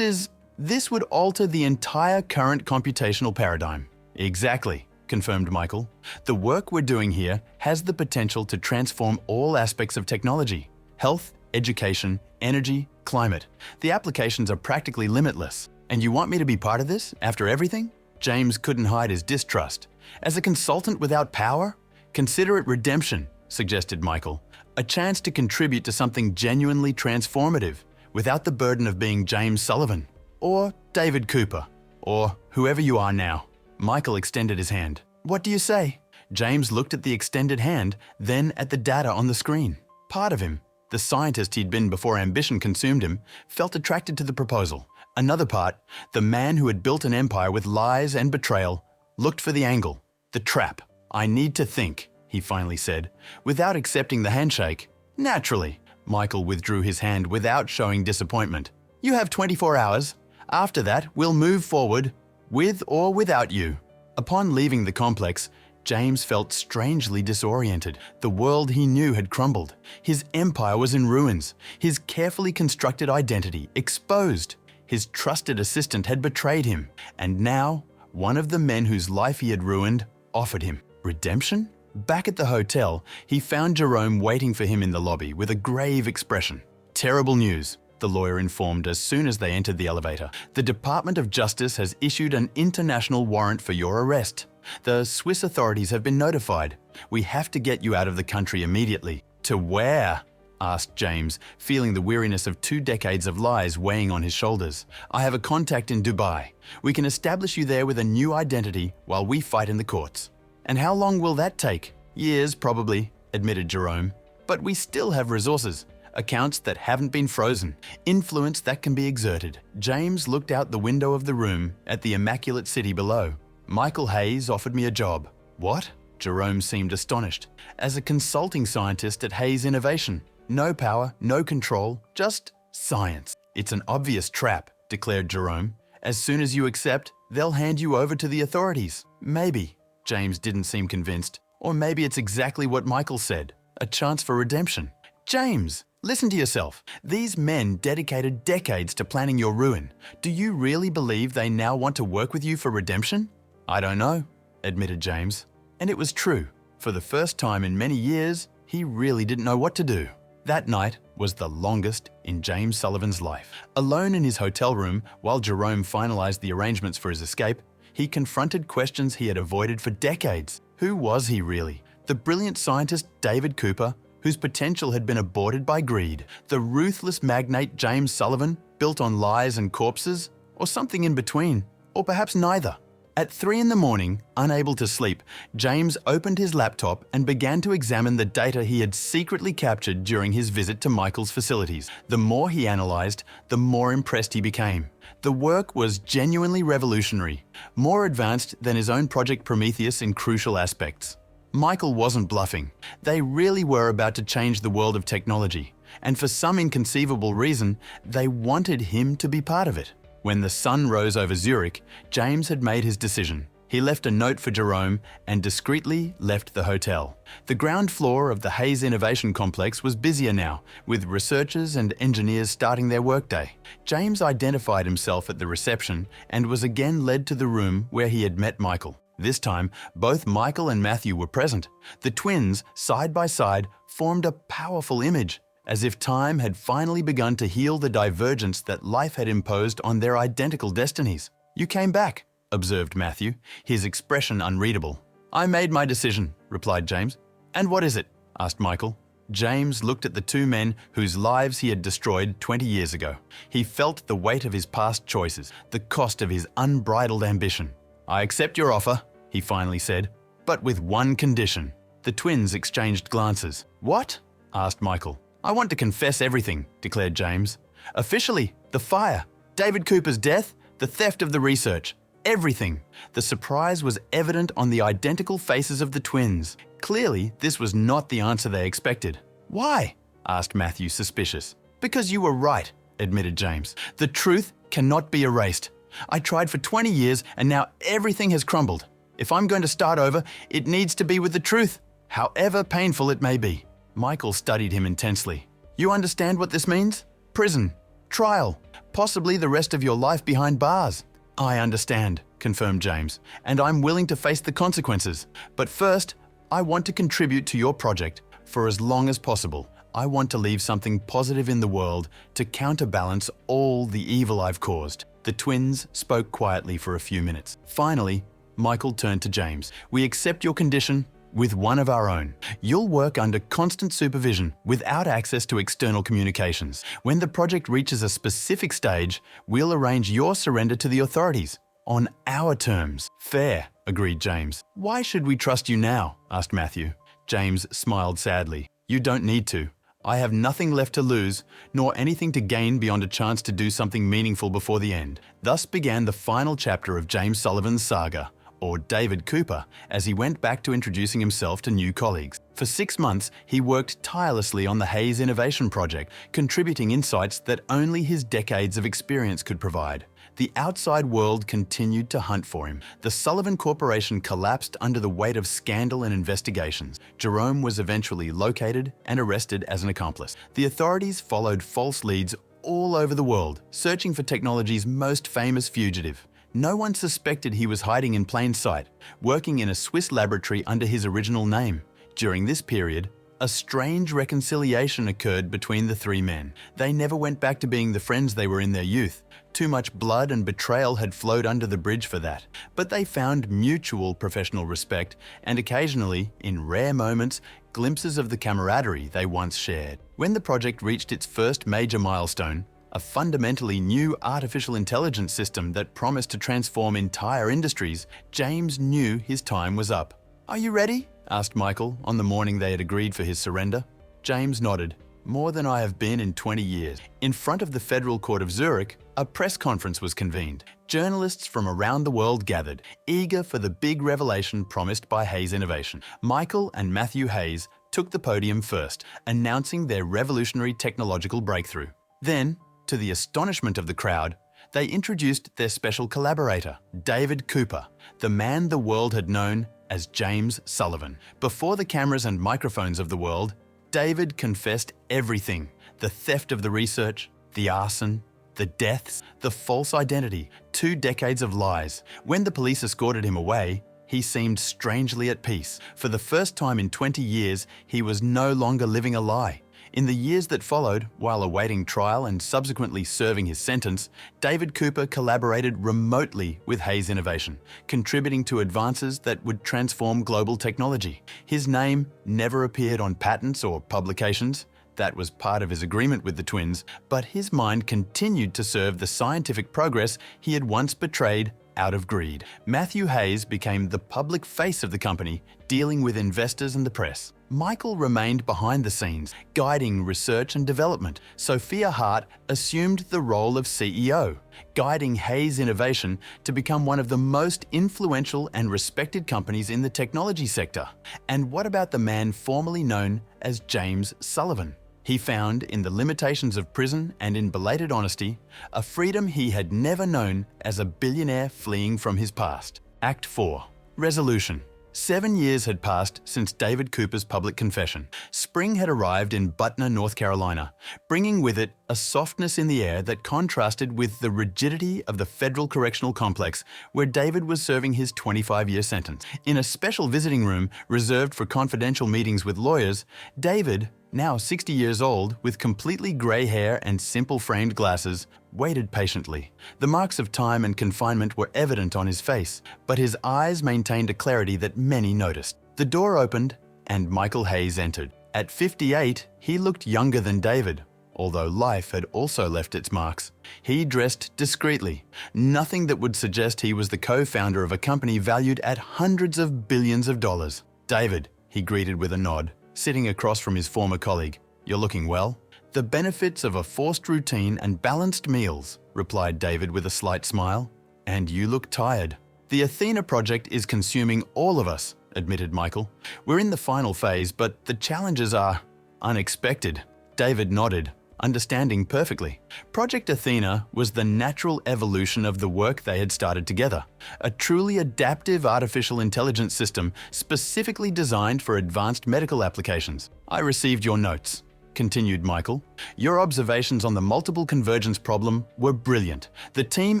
This would alter the entire current computational paradigm. Exactly, confirmed Michael. The work we're doing here has the potential to transform all aspects of technology. Health, education, energy, climate. The applications are practically limitless. And you want me to be part of this, after everything? James couldn't hide his distrust. As a consultant without power? Consider it redemption, suggested Michael. A chance to contribute to something genuinely transformative, without the burden of being James Sullivan. Or David Cooper, or whoever you are now. Michael extended his hand. What do you say? James looked at the extended hand, then at the data on the screen. Part of him, the scientist he'd been before ambition consumed him, felt attracted to the proposal. Another part, the man who had built an empire with lies and betrayal, looked for the angle, the trap. I need to think, he finally said, without accepting the handshake. Naturally, Michael withdrew his hand without showing disappointment. You have 24 hours. After that, we'll move forward, with or without you. Upon leaving the complex, James felt strangely disoriented. The world he knew had crumbled. His empire was in ruins. His carefully constructed identity exposed. His trusted assistant had betrayed him. And now, one of the men whose life he had ruined offered him redemption? Back at the hotel, he found Jerome waiting for him in the lobby with a grave expression. Terrible news, the lawyer informed as soon as they entered the elevator. The Department of Justice has issued an international warrant for your arrest. The Swiss authorities have been notified. We have to get you out of the country immediately. To where? Asked James, feeling the weariness of 2 decades of lies weighing on his shoulders. I have a contact in Dubai. We can establish you there with a new identity while we fight in the courts. And how long will that take? Years, probably, admitted Jerome. But we still have resources. Accounts that haven't been frozen, influence that can be exerted. James looked out the window of the room at the immaculate city below. Michael Hayes offered me a job. What? Jerome seemed astonished. As a consulting scientist at Hayes Innovation. No power, no control, just science. It's an obvious trap, declared Jerome. As soon as you accept, they'll hand you over to the authorities. Maybe. James didn't seem convinced. Or maybe it's exactly what Michael said. A chance for redemption. James! Listen to yourself. These men dedicated decades to planning your ruin. Do you really believe they now want to work with you for redemption? I don't know, admitted James. And it was true. For the first time in many years, he really didn't know what to do. That night was the longest in James Sullivan's life. Alone in his hotel room, while Jerome finalized the arrangements for his escape, he confronted questions he had avoided for decades. Who was he really? The brilliant scientist David Cooper, whose potential had been aborted by greed? The ruthless magnate James Sullivan, built on lies and corpses? Or something in between? Or perhaps neither? At 3 in the morning, unable to sleep, James opened his laptop and began to examine the data he had secretly captured during his visit to Michael's facilities. The more he analysed, the more impressed he became. The work was genuinely revolutionary, more advanced than his own Project Prometheus in crucial aspects. Michael wasn't bluffing. They really were about to change the world of technology, and for some inconceivable reason, they wanted him to be part of it. When the sun rose over Zurich, James had made his decision. He left a note for Jerome and discreetly left the hotel. The ground floor of the Hayes Innovation Complex was busier now, with researchers and engineers starting their workday. James identified himself at the reception and was again led to the room where he had met Michael. This time, both Michael and Matthew were present. The twins, side by side, formed a powerful image, as if time had finally begun to heal the divergence that life had imposed on their identical destinies. "You came back," observed Matthew, his expression unreadable. "I made my decision," replied James. "And what is it?" asked Michael. James looked at the two men whose lives he had destroyed 20 years ago. He felt the weight of his past choices, the cost of his unbridled ambition. "I accept your offer," he finally said, "but with one condition." The twins exchanged glances. "What?" asked Michael. "I want to confess everything," declared James. "Officially, the fire, David Cooper's death, the theft of the research, everything." The surprise was evident on the identical faces of the twins. Clearly, this was not the answer they expected. "Why?" asked Matthew, suspicious. "Because you were right," admitted James. "The truth cannot be erased. I tried for 20 years and now everything has crumbled. If I'm going to start over, it needs to be with the truth, however painful it may be." Michael studied him intensely. "You understand what this means? Prison, trial, possibly the rest of your life behind bars." "I understand," confirmed James, "and I'm willing to face the consequences. But first, I want to contribute to your project for as long as possible. I want to leave something positive in the world to counterbalance all the evil I've caused." The twins spoke quietly for a few minutes. Finally, Michael turned to James. "We accept your condition, with one of our own. You'll work under constant supervision, without access to external communications. When the project reaches a specific stage, we'll arrange your surrender to the authorities, on our terms." "Fair," agreed James. "Why should we trust you now?" asked Matthew. James smiled sadly. "You don't need to. I have nothing left to lose, nor anything to gain beyond a chance to do something meaningful before the end." Thus began the final chapter of James Sullivan's saga, or David Cooper, as he went back to introducing himself to new colleagues. For 6 months, he worked tirelessly on the Hayes Innovation Project, contributing insights that only his decades of experience could provide. The outside world continued to hunt for him. The Sullivan Corporation collapsed under the weight of scandal and investigations. Jerome was eventually located and arrested as an accomplice. The authorities followed false leads all over the world, searching for technology's most famous fugitive. No one suspected he was hiding in plain sight, working in a Swiss laboratory under his original name. During this period, a strange reconciliation occurred between the three men. They never went back to being the friends they were in their youth. Too much blood and betrayal had flowed under the bridge for that. But they found mutual professional respect and occasionally, in rare moments, glimpses of the camaraderie they once shared. When the project reached its first major milestone, a fundamentally new artificial intelligence system that promised to transform entire industries, James knew his time was up. "Are you ready?" asked Michael on the morning they had agreed for his surrender. James nodded. "More than I have been in 20 years. In front of the Federal Court of Zurich, a press conference was convened. Journalists from around the world gathered, eager for the big revelation promised by Hayes Innovation. Michael and Matthew Hayes took the podium first, announcing their revolutionary technological breakthrough. Then, to the astonishment of the crowd, they introduced their special collaborator, David Cooper, the man the world had known as James Sullivan. Before the cameras and microphones of the world, David confessed everything: the theft of the research, the arson, the deaths, the false identity, 2 decades of lies. When the police escorted him away, he seemed strangely at peace. For the first time in 20 years, he was no longer living a lie. In the years that followed, while awaiting trial and subsequently serving his sentence, David Cooper collaborated remotely with Hayes Innovation, contributing to advances that would transform global technology. His name never appeared on patents or publications. That was part of his agreement with the twins, but his mind continued to serve the scientific progress he had once betrayed out of greed. Matthew Hayes became the public face of the company, dealing with investors and the press. Michael remained behind the scenes, guiding research and development. Sophia Hart assumed the role of CEO, guiding Hayes Innovation to become one of the most influential and respected companies in the technology sector. And what about the man formerly known as James Sullivan? He found in the limitations of prison and in belated honesty, a freedom he had never known as a billionaire fleeing from his past. Act 4. Resolution. 7 years had passed since David Cooper's public confession. Spring had arrived in Butner, North Carolina, bringing with it a softness in the air that contrasted with the rigidity of the Federal Correctional Complex, where David was serving his 25-year sentence. In a special visiting room reserved for confidential meetings with lawyers, David, now 60 years old, with completely grey hair and simple framed glasses, waited patiently. The marks of time and confinement were evident on his face, but his eyes maintained a clarity that many noticed. The door opened, and Michael Hayes entered. At 58, he looked younger than David, although life had also left its marks. He dressed discreetly, nothing that would suggest he was the co-founder of a company valued at hundreds of billions of dollars. "David," he greeted with a nod, sitting across from his former colleague. "You're looking well." "The benefits of a forced routine and balanced meals," replied David with a slight smile. "And you look tired." "The Athena project is consuming all of us," admitted Michael. "We're in the final phase, but the challenges are unexpected." David nodded, understanding perfectly. Project Athena was the natural evolution of the work they had started together, a truly adaptive artificial intelligence system specifically designed for advanced medical applications. "I received your notes," continued Michael. "Your observations on the multiple convergence problem were brilliant. The team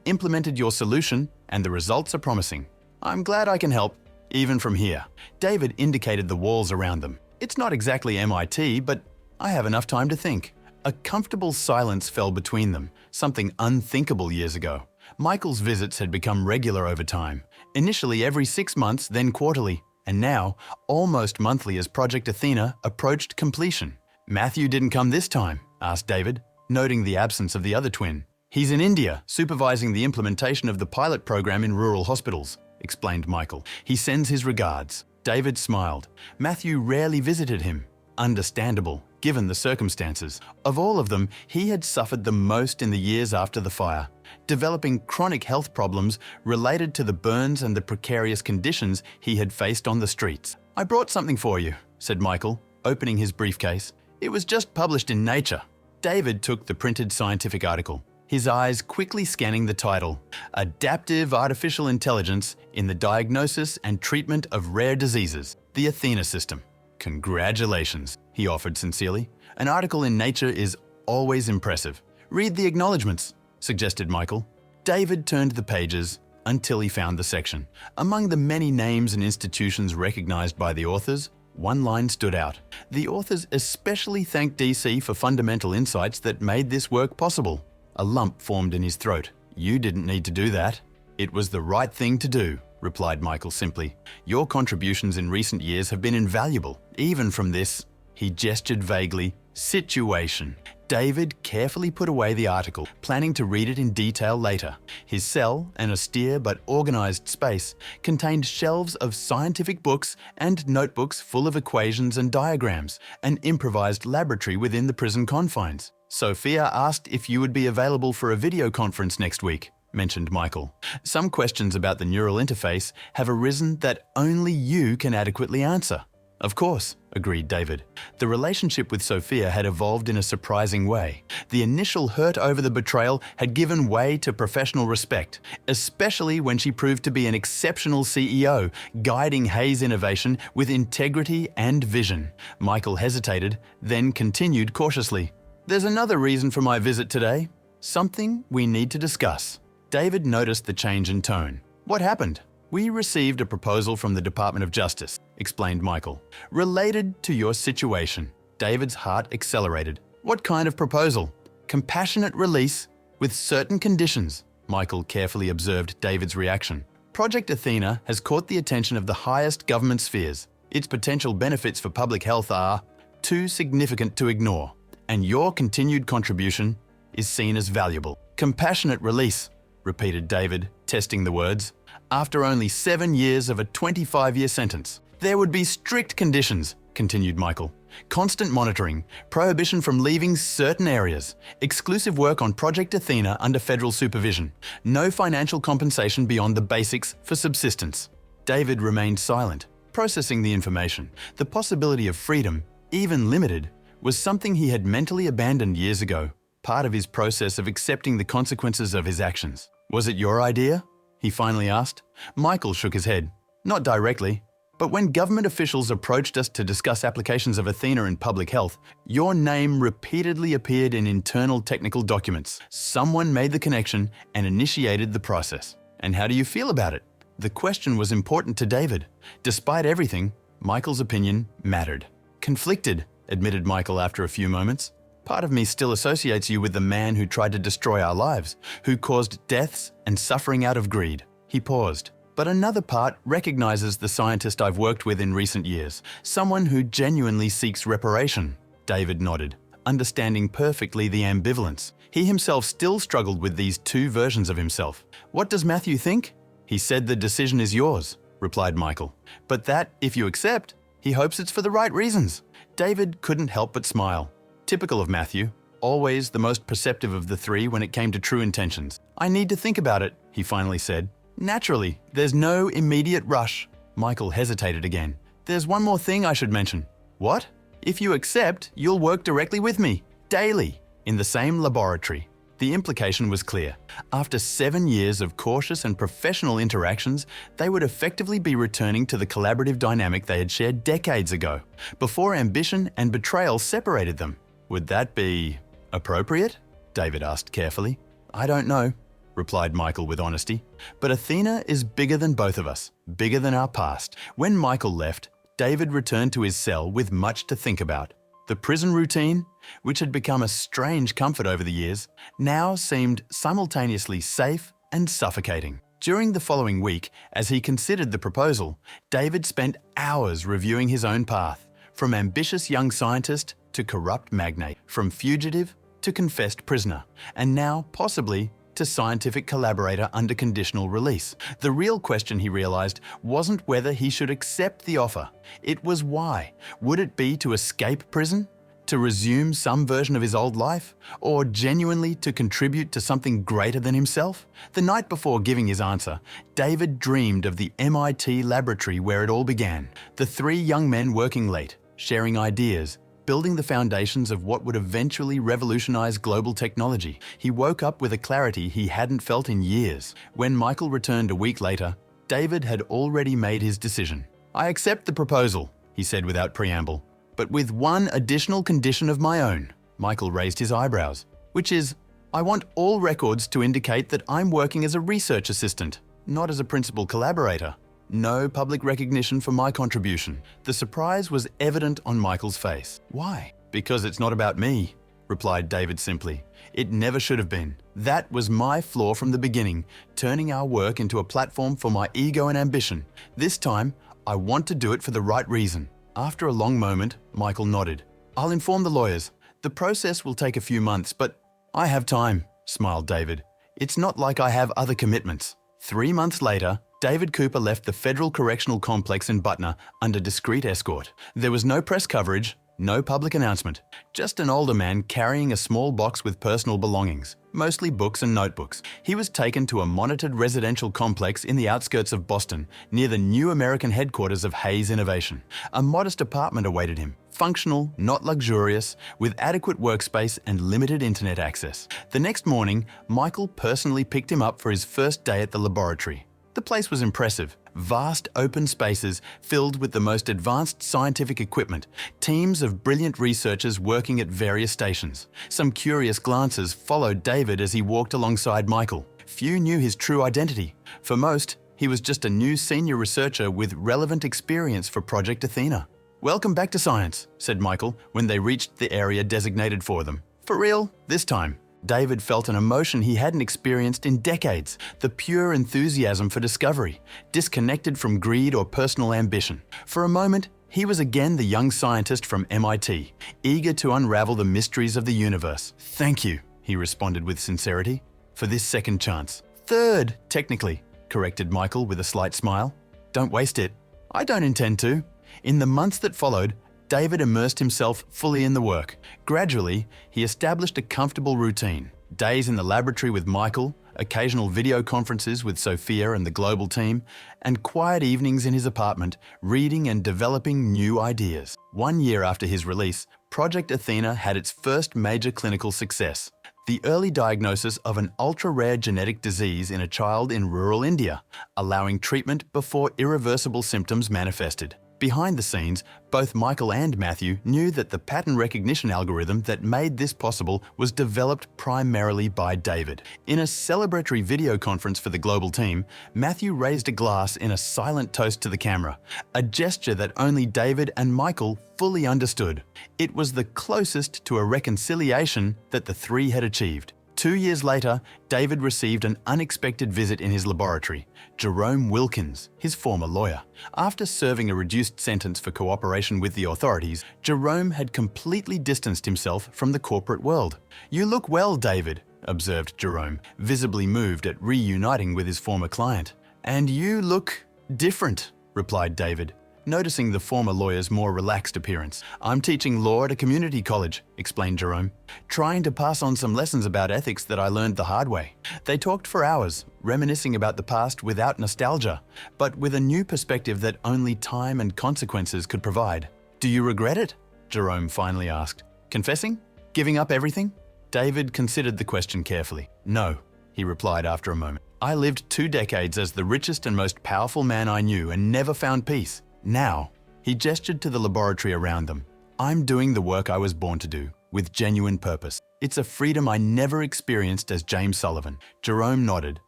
implemented your solution, and the results are promising. I'm glad I can help, even from here." David indicated the walls around them. "It's not exactly MIT, but I have enough time to think." A comfortable silence fell between them, something unthinkable years ago. Michael's visits had become regular over time, initially every 6 months, then quarterly, and now almost monthly as Project Athena approached completion. "Matthew didn't come this time?" asked David, noting the absence of the other twin. "He's in India, supervising the implementation of the pilot program in rural hospitals," explained Michael. "He sends his regards." David smiled. Matthew rarely visited him. Understandable, given the circumstances. Of all of them, he had suffered the most in the years after the fire, developing chronic health problems related to the burns and the precarious conditions he had faced on the streets. "I brought something for you," said Michael, opening his briefcase. "It was just published in Nature." David took the printed scientific article, his eyes quickly scanning the title, "Adaptive Artificial Intelligence in the Diagnosis and Treatment of Rare Diseases, the Athena System." "Congratulations," he offered sincerely. "An article in Nature is always impressive." "Read the acknowledgements," suggested Michael. David turned the pages until he found the section. Among the many names and institutions recognized by the authors, one line stood out. "The authors especially thank DC for fundamental insights that made this work possible." A lump formed in his throat. "You didn't need to do that." "It was the right thing to do," replied Michael simply. "Your contributions in recent years have been invaluable, even from this," he gestured vaguely, "situation." David carefully put away the article, planning to read it in detail later. His cell, an austere but organized space, contained shelves of scientific books and notebooks full of equations and diagrams, an improvised laboratory within the prison confines. "Sophia asked if you would be available for a video conference next week," mentioned Michael. "Some questions about the neural interface have arisen that only you can adequately answer." "Of course," agreed David. The relationship with Sophia had evolved in a surprising way. The initial hurt over the betrayal had given way to professional respect, especially when she proved to be an exceptional CEO, guiding Hayes Innovation with integrity and vision. Michael hesitated, then continued cautiously. "There's another reason for my visit today. Something we need to discuss." David noticed the change in tone. "What happened?" "We received a proposal from the Department of Justice," explained Michael, "related to your situation." David's heart accelerated. "What kind of proposal?" "Compassionate release with certain conditions." Michael carefully observed David's reaction. "Project Athena has caught the attention of the highest government spheres. Its potential benefits for public health are too significant to ignore, and your continued contribution is seen as valuable." "Compassionate release," repeated David, testing the words. After only 7 years of a 25-year sentence. There would be strict conditions, continued Michael. Constant monitoring, prohibition from leaving certain areas, exclusive work on Project Athena under federal supervision, no financial compensation beyond the basics for subsistence. David remained silent, processing the information. The possibility of freedom, even limited, was something he had mentally abandoned years ago, part of his process of accepting the consequences of his actions. Was it your idea? He finally asked. Michael shook his head. Not directly. But when government officials approached us to discuss applications of Athena in public health, your name repeatedly appeared in internal technical documents. Someone made the connection and initiated the process. And how do you feel about it? The question was important to David. Despite everything, Michael's opinion mattered. Conflicted, admitted Michael after a few moments. Part of me still associates you with the man who tried to destroy our lives, who caused deaths and suffering out of greed. He paused. But another part recognizes the scientist I've worked with in recent years, someone who genuinely seeks reparation. David nodded, understanding perfectly the ambivalence. He himself still struggled with these two versions of himself. What does Matthew think? He said the decision is yours, replied Michael. But that, if you accept, he hopes it's for the right reasons. David couldn't help but smile. Typical of Matthew, always the most perceptive of the three when it came to true intentions. I need to think about it, he finally said. Naturally, there's no immediate rush. Michael hesitated again. There's one more thing I should mention. What? If you accept, you'll work directly with me, daily, in the same laboratory. The implication was clear. After 7 years of cautious and professional interactions, they would effectively be returning to the collaborative dynamic they had shared decades ago, before ambition and betrayal separated them. Would that be appropriate? David asked carefully. I don't know, replied Michael with honesty. But Athena is bigger than both of us, bigger than our past. When Michael left, David returned to his cell with much to think about. The prison routine, which had become a strange comfort over the years, now seemed simultaneously safe and suffocating. During the following week, as he considered the proposal, David spent hours reviewing his own path, from ambitious young scientist to corrupt magnate, from fugitive to confessed prisoner, and now, possibly, to scientific collaborator under conditional release. The real question, he realized, wasn't whether he should accept the offer. It was why. Would it be to escape prison? To resume some version of his old life? Or genuinely to contribute to something greater than himself? The night before giving his answer, David dreamed of the MIT laboratory where it all began. The three young men working late, sharing ideas, building the foundations of what would eventually revolutionize global technology. He woke up with a clarity he hadn't felt in years. When Michael returned a week later, David had already made his decision. I accept the proposal, he said without preamble, but with one additional condition of my own. Michael raised his eyebrows, which is, I want all records to indicate that I'm working as a research assistant, not as a principal collaborator. No public recognition for my contribution. The surprise was evident on Michael's face. Why? Because it's not about me, replied David simply. It never should have been. That was my flaw from the beginning, turning our work into a platform for my ego and ambition. This time, I want to do it for the right reason. After a long moment, Michael nodded. I'll inform the lawyers. The process will take a few months, but I have time, smiled David. It's not like I have other commitments. 3 months later, David Cooper left the Federal Correctional Complex in Butner under discreet escort. There was no press coverage, no public announcement, just an older man carrying a small box with personal belongings, mostly books and notebooks. He was taken to a monitored residential complex in the outskirts of Boston, near the new American headquarters of Hayes Innovation. A modest apartment awaited him, functional, not luxurious, with adequate workspace and limited internet access. The next morning, Michael personally picked him up for his first day at the laboratory. The place was impressive. Vast open spaces filled with the most advanced scientific equipment, teams of brilliant researchers working at various stations. Some curious glances followed David as he walked alongside Michael. Few knew his true identity. For most, he was just a new senior researcher with relevant experience for Project Athena. Welcome back to science, said Michael when they reached the area designated for them. For real, this time. David felt an emotion he hadn't experienced in decades, the pure enthusiasm for discovery, disconnected from greed or personal ambition. For a moment, he was again the young scientist from MIT, eager to unravel the mysteries of the universe. Thank you, he responded with sincerity, for this second chance. Third, technically, corrected Michael with a slight smile. Don't waste it. I don't intend to. In the months that followed, David immersed himself fully in the work. Gradually, he established a comfortable routine. Days in the laboratory with Michael, occasional video conferences with Sophia and the global team, and quiet evenings in his apartment, reading and developing new ideas. 1 year after his release, Project Athena had its first major clinical success: the early diagnosis of an ultra-rare genetic disease in a child in rural India, allowing treatment before irreversible symptoms manifested. Behind the scenes, both Michael and Matthew knew that the pattern recognition algorithm that made this possible was developed primarily by David. In a celebratory video conference for the global team, Matthew raised a glass in a silent toast to the camera, a gesture that only David and Michael fully understood. It was the closest to a reconciliation that the three had achieved. 2 years later, David received an unexpected visit in his laboratory. Jerome Wilkins, his former lawyer. After serving a reduced sentence for cooperation with the authorities, Jerome had completely distanced himself from the corporate world. "You look well, David," observed Jerome, visibly moved at reuniting with his former client. "And you look different," replied David, noticing the former lawyer's more relaxed appearance. "I'm teaching law at a community college," explained Jerome, "trying to pass on some lessons about ethics that I learned the hard way." They talked for hours, reminiscing about the past without nostalgia, but with a new perspective that only time and consequences could provide. "Do you regret it?" Jerome finally asked. "Confessing? Giving up everything?" David considered the question carefully. "No," he replied after a moment. "I lived 2 decades as the richest and most powerful man I knew and never found peace. Now," he gestured to the laboratory around them, "I'm doing the work I was born to do, with genuine purpose. It's a freedom I never experienced as James Sullivan." Jerome nodded,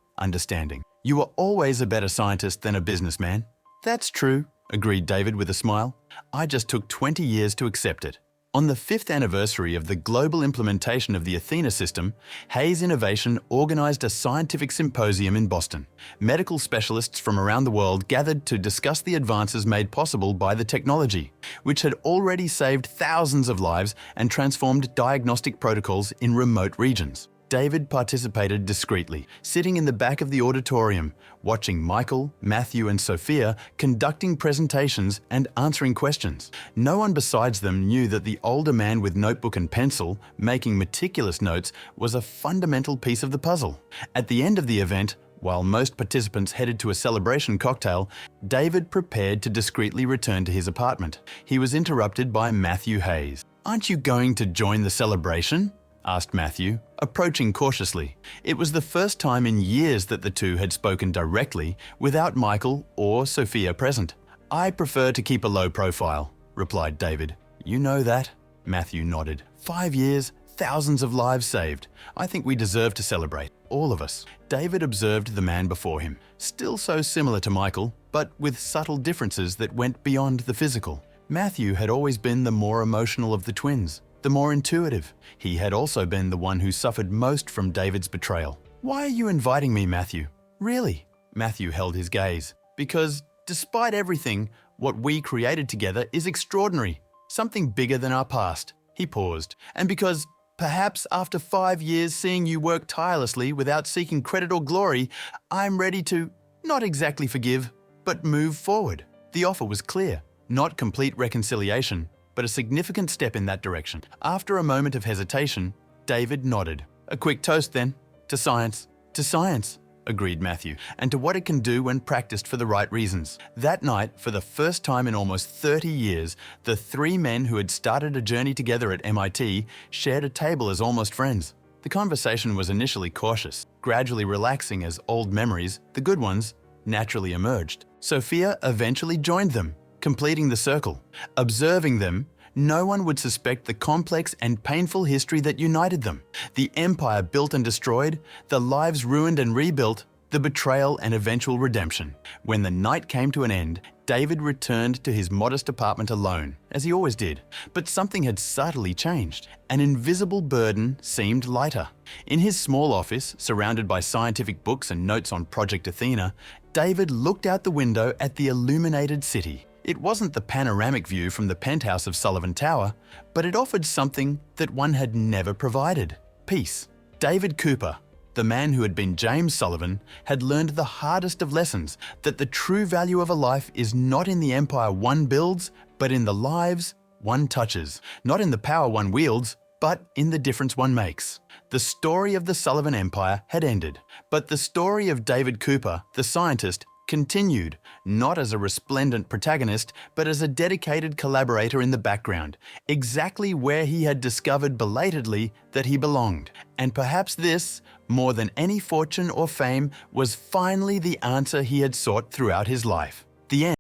understanding. "You were always a better scientist than a businessman." "That's true," agreed David with a smile. "I just took 20 years to accept it." On the 5th anniversary of the global implementation of the Athena system, Hayes Innovation organized a scientific symposium in Boston. Medical specialists from around the world gathered to discuss the advances made possible by the technology, which had already saved thousands of lives and transformed diagnostic protocols in remote regions. David participated discreetly, sitting in the back of the auditorium, watching Michael, Matthew, and Sophia conducting presentations and answering questions. No one besides them knew that the older man with notebook and pencil, making meticulous notes, was a fundamental piece of the puzzle. At the end of the event, while most participants headed to a celebration cocktail, David prepared to discreetly return to his apartment. He was interrupted by Matthew Hayes. "Aren't you going to join the celebration?" asked Matthew, approaching cautiously. It was the first time in years that the two had spoken directly without Michael or Sophia present. "I prefer to keep a low profile," replied David. "You know that?" Matthew nodded. 5 years, thousands of lives saved. I think we deserve to celebrate, all of us." David observed the man before him, still so similar to Michael, but with subtle differences that went beyond the physical. Matthew had always been the more emotional of the twins, the more intuitive. He had also been the one who suffered most from David's betrayal. "Why are you inviting me, Matthew? Really?" Matthew held his gaze. "Because, despite everything, what we created together is extraordinary, something bigger than our past." He paused. "And because, perhaps after 5 years seeing you work tirelessly without seeking credit or glory, I'm ready to, not exactly forgive, but move forward." The offer was clear, not complete reconciliation, but a significant step in that direction. After a moment of hesitation, David nodded. "A quick toast then. To science." "To science," agreed Matthew, "and to what it can do when practiced for the right reasons." That night, for the first time in almost 30 years, the 3 men who had started a journey together at MIT shared a table as almost friends. The conversation was initially cautious, gradually relaxing as old memories, the good ones, naturally emerged. Sophia eventually joined them, completing the circle. Observing them, no one would suspect the complex and painful history that united them. The empire built and destroyed, the lives ruined and rebuilt, the betrayal and eventual redemption. When the night came to an end, David returned to his modest apartment alone, as he always did. But something had subtly changed. An invisible burden seemed lighter. In his small office, surrounded by scientific books and notes on Project Athena, David looked out the window at the illuminated city. It wasn't the panoramic view from the penthouse of Sullivan Tower, but it offered something that one had never provided: peace. David Cooper, The man who had been James Sullivan had learned the hardest of lessons, that the true value of a life is not in the empire one builds, but in the lives one touches. Not in the power one wields, but in the difference one makes. The story of the Sullivan Empire had ended, but the story of David Cooper, the scientist, continued, not as a resplendent protagonist, but as a dedicated collaborator in the background, exactly where he had discovered belatedly that he belonged. And perhaps this, more than any fortune or fame, was finally the answer he had sought throughout his life. The end.